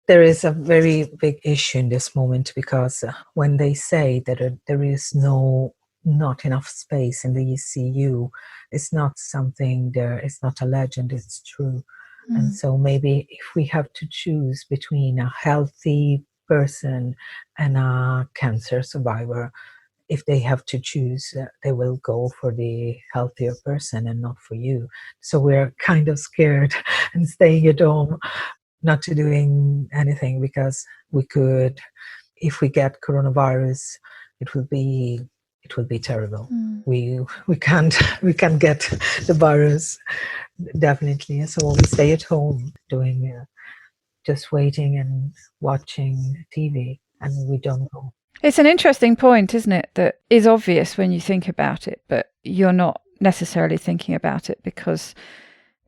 There is a very big issue in this moment, because when they say that there is not enough space in the ECU, it's not something there. It's not a legend. It's true. And so maybe if we have to choose between a healthy person and a cancer survivor, if they have to choose, they will go for the healthier person and not for you. So we're kind of scared and staying at home, not to doing anything, because we could, if we get coronavirus, it will be terrible. We can't get the virus, definitely. So we stay at home doing just waiting and watching TV, and we don't go. It's an interesting point, isn't it? That is obvious when you think about it, but you're not necessarily thinking about it because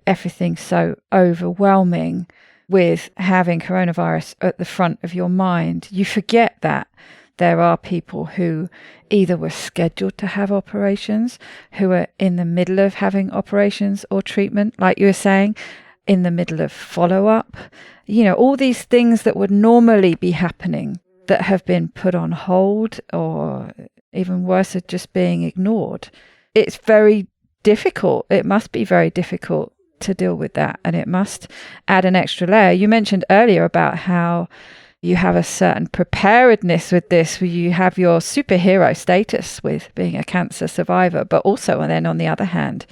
everything's so overwhelming with having coronavirus at the front of your mind. You forget that there are people who either were scheduled to have operations, who are in the middle of having operations or treatment, like you were saying. in the middle of follow-up. All these things that would normally be happening that have been put on hold, or even worse, are just being ignored. It's very difficult. It must be very difficult to deal with that, and it must add an extra layer. You mentioned earlier about how you have a certain preparedness with this, where you have your superhero status with being a cancer survivor, but also, and then on the other hand,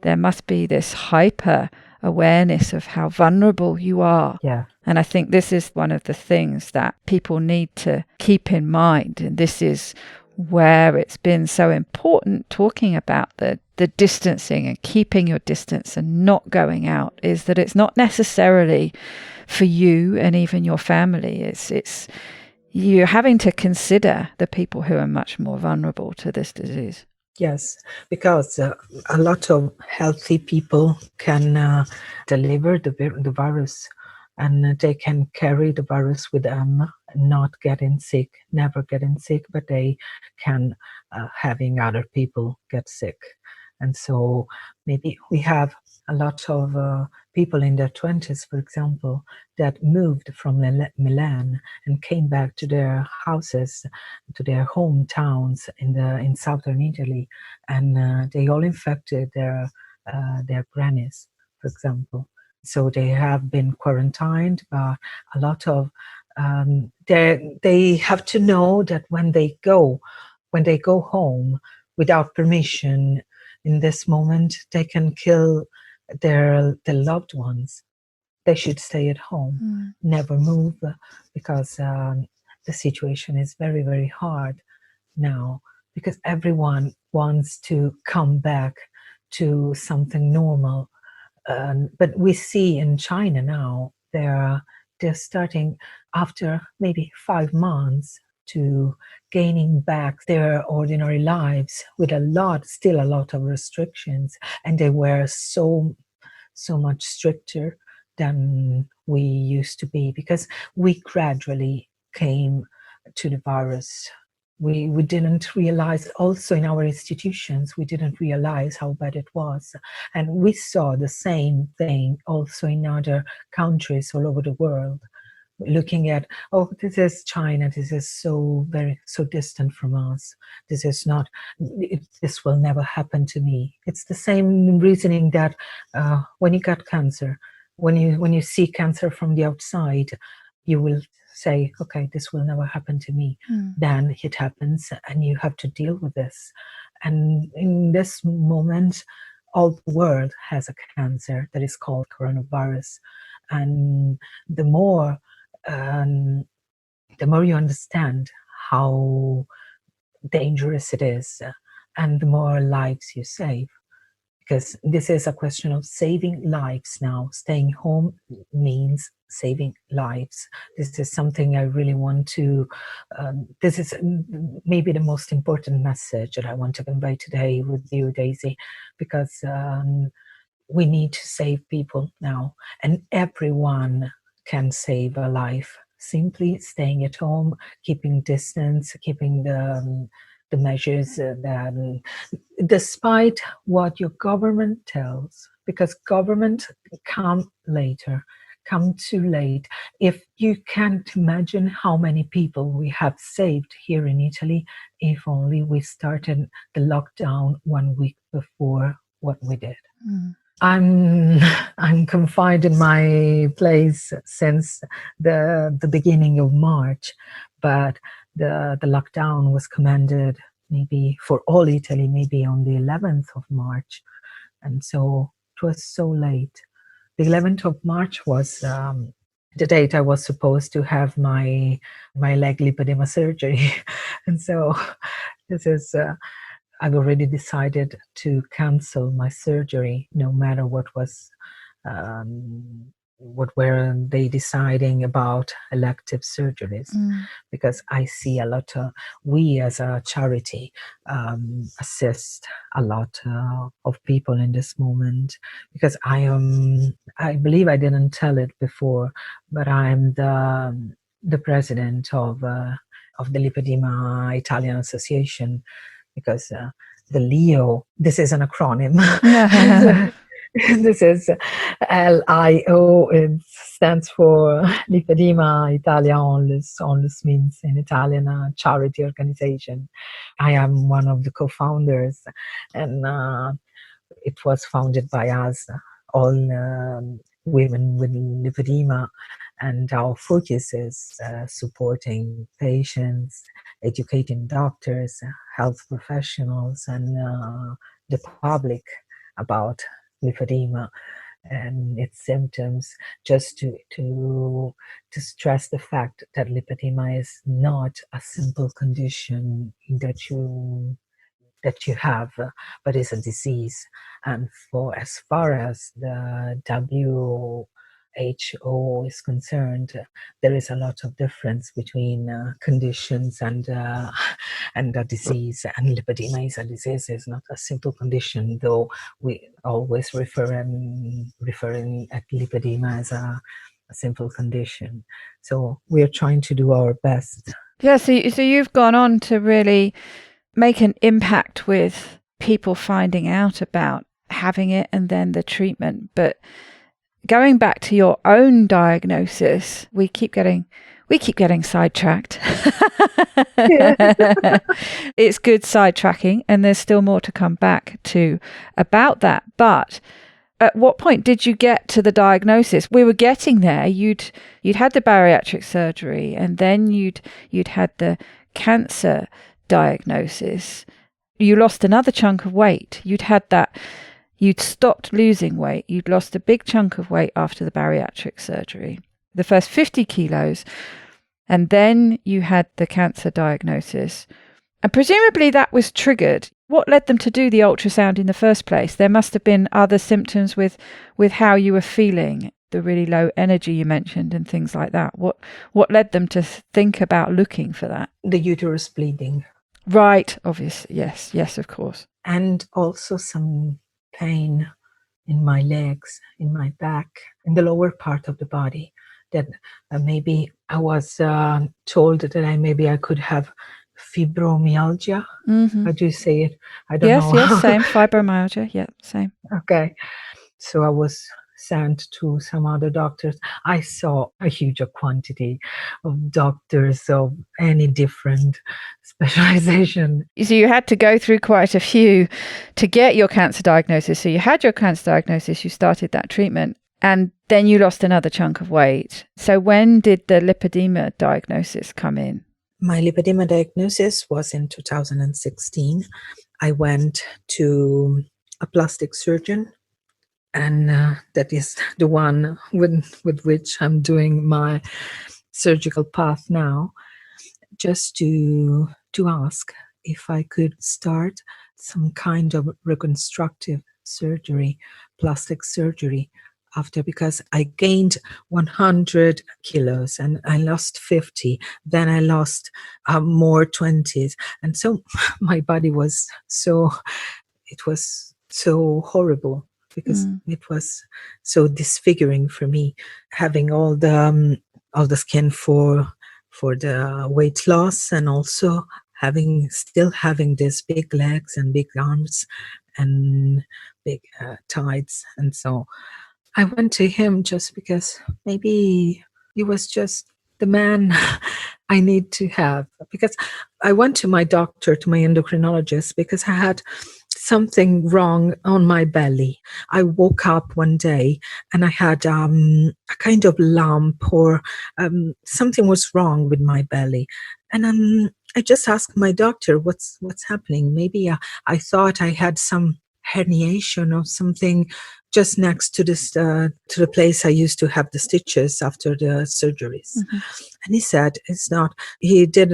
there must be this hyper awareness of how vulnerable you are. Yeah. And I think this is one of the things that people need to keep in mind. And this is where it's been so important talking about the distancing and keeping your distance and not going out, is that it's not necessarily for you and even your family. It's you're having to consider the people who are much more vulnerable to this disease. Yes, because a lot of healthy people can deliver the virus, and they can carry the virus with them, not getting sick, never getting sick, but they can having other people get sick. And so maybe we have a lot of people in their 20s, for example, that moved from Milan and came back to their houses, to their hometowns in southern Italy, and they all infected their grannies, for example. So they have been quarantined, but a lot of they have to know that when they go home without permission, in this moment they can kill their loved ones. They should stay at home, never move, because the situation is very, very hard now, because everyone wants to come back to something normal. But we see in China now, they're starting after maybe 5 months to gaining back their ordinary lives with still a lot of restrictions, and they were so much stricter than we used to be, because we gradually came to the virus. We didn't realize, also in our institutions, we didn't realize how bad it was. And we saw the same thing also in other countries all over the world, looking at, oh, this is China, this is so distant from us, this is not, this will never happen to me. It's the same reasoning that when you got cancer, when you see cancer from the outside, you will say, okay, this will never happen to me. Then it happens, and you have to deal with this. And in this moment, all the world has a cancer that is called coronavirus. And the more you understand how dangerous it is, and the more lives you save. Because this is a question of saving lives now. Staying home means saving lives. This is something I really want to, this is maybe the most important message that I want to convey today with you, Daisy, because we need to save people now, and everyone can save a life. Simply staying at home, keeping distance, keeping the measures that, despite what your government tells, because government come too late. If you can't imagine how many people we have saved here in Italy, if only we started the lockdown 1 week before what we did. I'm confined in my place since the beginning of March, but the lockdown was commanded maybe for all Italy, maybe on the 11th of March. And so it was so late. The 11th of March was the date I was supposed to have my leg lipedema surgery. And so this is, I've already decided to cancel my surgery, no matter what were they deciding about elective surgeries, because I see a lot of, we as a charity assist a lot of people in this moment, because I believe I didn't tell it before, but I'm the president of the Lipedema Italian Association, because the LEO, this is an acronym. This is LIO. It stands for Lipedema Italia Onlus. Onlus means in Italian a charity organization. I am one of the co-founders, and it was founded by us, all women with lipedema, and our focus is supporting patients, educating doctors, health professionals, and the public about lipedema and its symptoms, just to stress the fact that lipedema is not a simple condition that you have, but it's a disease. And for as far as the WHO is concerned, there is a lot of difference between conditions and a disease. And lipedema is a disease; it's not a simple condition. Though we always referring at lipedema as a simple condition. So we are trying to do our best. Yeah. So you've gone on to really make an impact with people finding out about having it and then the treatment. But going back to your own diagnosis, we keep getting sidetracked. It's good sidetracking, and there's still more to come back to about that. But at what point did you get to the diagnosis? We were getting there. You'd had the bariatric surgery, and then you'd had the cancer diagnosis. You lost another chunk of weight. You'd stopped losing weight. You'd lost a big chunk of weight after the bariatric surgery, the first 50 kilos, and then you had the cancer diagnosis. And presumably that was triggered. What led them to do the ultrasound in the first place? There must have been other symptoms with how you were feeling, the really low energy you mentioned and things like that. What led them to think about looking for that? The uterus bleeding. Right, obviously, yes, of course. And also some pain in my legs, in my back, in the lower part of the body. That maybe I was told that I could have fibromyalgia. Mm-hmm. How do you say it? I don't know. Yes, same. Fibromyalgia, yeah, same. Okay. So I was sent to some other doctors. I saw a huge quantity of doctors of any different specialization. So you had to go through quite a few to get your cancer diagnosis. So you had your cancer diagnosis, you started that treatment, and then you lost another chunk of weight. So when did the lipedema diagnosis come in? My lipedema diagnosis was in 2016. I went to a plastic surgeon, and that is the one with which I'm doing my surgical path now, just to ask if I could start some kind of reconstructive surgery, plastic surgery, because I gained 100 kilos and I lost 50. Then I lost more 20s. And so my body was it was so horrible, because it was so disfiguring for me, having all the skin for the weight loss, and also still having these big legs and big arms and big thighs. And so I went to him just because maybe he was just the man I need to have. Because I went to my doctor, to my endocrinologist, because I had something wrong on my belly. I woke up one day and I had a kind of lump, or something was wrong with my belly. And I just asked my doctor, what's happening? Maybe I thought I had some herniation or something just next to this to the place I used to have the stitches after the surgeries. Mm-hmm. And he said it's not. He did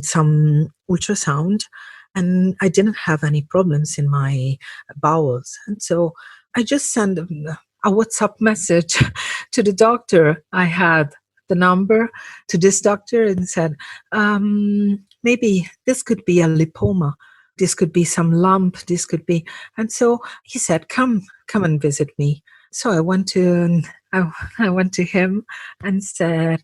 some ultrasound, and I didn't have any problems in my bowels. And so I just sent a WhatsApp message to the doctor. I had the number to this doctor and said, maybe this could be a lipoma. This could be some lump. This could be. And so he said, come and visit me. So I went to him and said,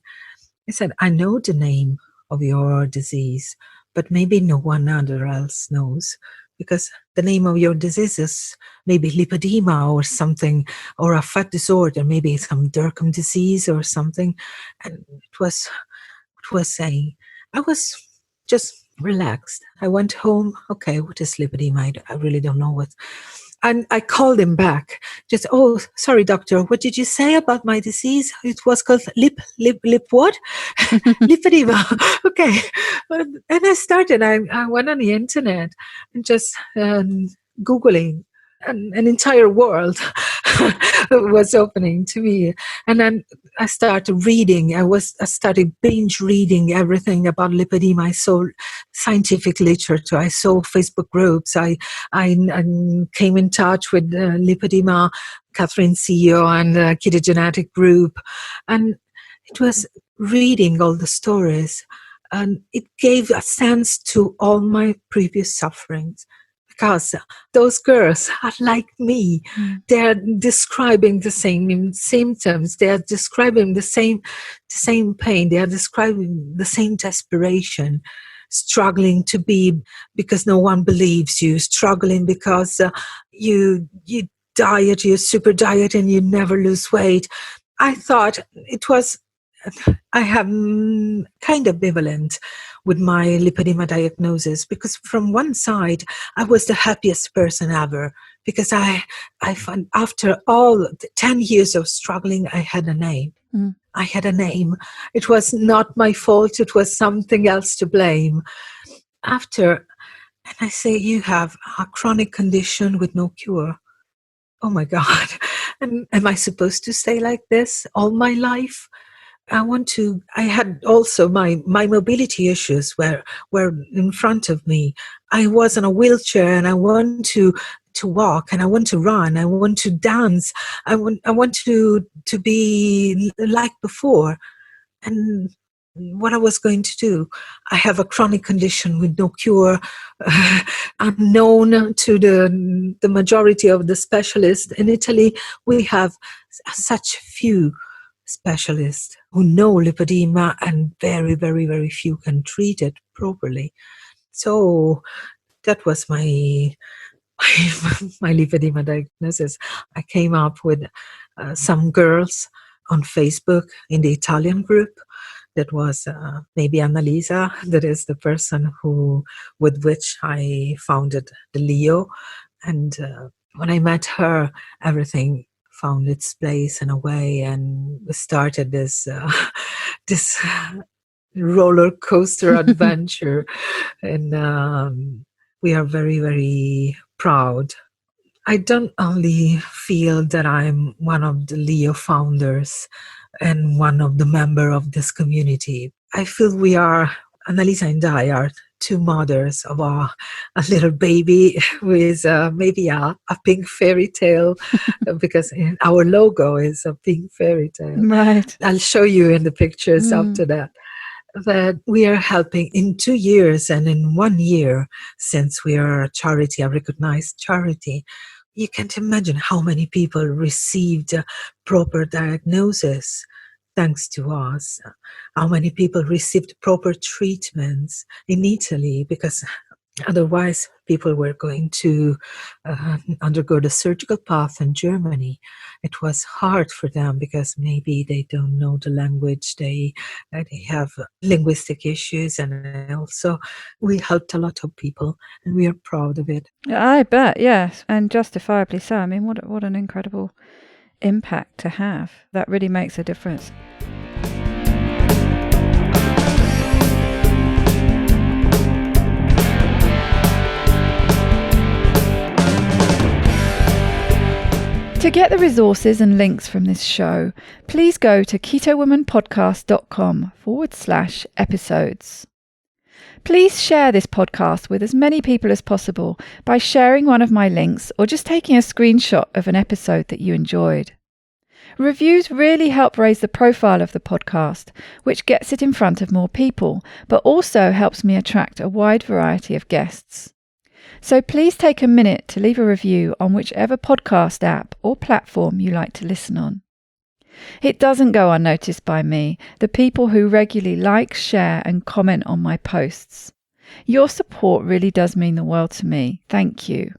I know the name of your disease, but maybe no one other else knows. because the name of your disease is maybe lipedema or something, or a fat disorder, maybe some Durkheim disease or something. And it was saying, I was just relaxed. I went home. Okay, what is lipedema? I really don't know what. And I called him back. Just, oh, sorry, doctor. What did you say about my disease? It was called lip what? Lipedema. Okay. And I went on the internet and just Googling. An entire world was opening to me. And then I started reading. I started binge reading everything about lipedema. I saw scientific literature. I saw Facebook groups. I came in touch with lipedema, Catherine CEO and Ketogenetic Group. And it was reading all the stories. And it gave a sense to all my previous sufferings. Because those girls are like me. They're describing the same symptoms. They are describing the same pain. They are describing the same desperation, struggling to be because no one believes you, struggling because you diet, you super diet, and you never lose weight. I thought I have kind of ambivalent with my lipedema diagnosis, because from one side, I was the happiest person ever, because I found after all the 10 years of struggling, I had a name. I had a name. It was not my fault. It was something else to blame. And I say, you have a chronic condition with no cure. Oh my God. And am I supposed to stay like this all my life? I had also my mobility issues were in front of me. I was in a wheelchair and I want to walk and I want to run. I want to dance. I want to be like before. And what I was going to do, I have a chronic condition with no cure, unknown to the majority of the specialists. In Italy, we have such few specialists who know lipedema, and very, very, very few can treat it properly. So that was my lipedema diagnosis. I came up with some girls on Facebook in the Italian group. That was maybe Annalisa, that is the person with which I founded the Leo. And when I met her, everything found its place in a way, and we started this roller coaster adventure. And we are very, very proud. I don't only feel that I'm one of the Leo founders and one of the members of this community. I feel we are, Annalisa and I are two mothers of a little baby with maybe a pink fairy tale, because our logo is a pink fairy tale. Right. I'll show you in the pictures after that we are helping in 2 years and in 1 year, since we are a charity, a recognized charity. You can't imagine how many people received proper diagnosis thanks to us. How many people received proper treatments in Italy, because otherwise people were going to undergo the surgical path in Germany. It was hard for them because maybe they don't know the language, they have linguistic issues, and also we helped a lot of people, and we are proud of it. I bet, yes, and justifiably so. I mean, what an incredible impact to have. That really makes a difference. To get the resources and links from this show, please go to ketowomanpodcast.com/episodes. Please share this podcast with as many people as possible by sharing one of my links or just taking a screenshot of an episode that you enjoyed. Reviews really help raise the profile of the podcast, which gets it in front of more people, but also helps me attract a wide variety of guests. So please take a minute to leave a review on whichever podcast app or platform you like to listen on. It doesn't go unnoticed by me, the people who regularly like, share and comment on my posts. Your support really does mean the world to me. Thank you.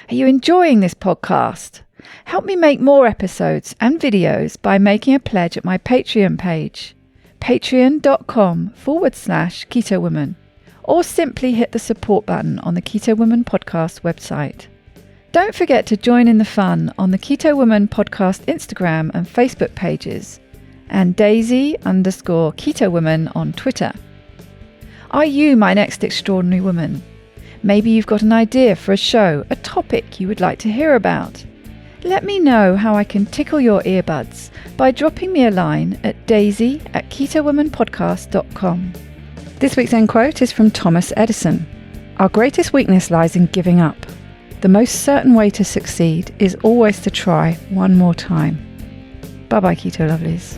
Are you enjoying this podcast? Help me make more episodes and videos by making a pledge at my Patreon page, patreon.com/Keto Woman, or simply hit the support button on the Keto Woman podcast website. Don't forget to join in the fun on the Keto Woman podcast Instagram and Facebook pages, and Daisy_Keto Woman on Twitter. Are you my next extraordinary woman? Maybe you've got an idea for a show, a topic you would like to hear about. Let me know how I can tickle your earbuds by dropping me a line at daisy@ketowomanpodcast.com. This week's end quote is from Thomas Edison. Our greatest weakness lies in giving up. The most certain way to succeed is always to try one more time. Bye-bye, Keto Lovelies.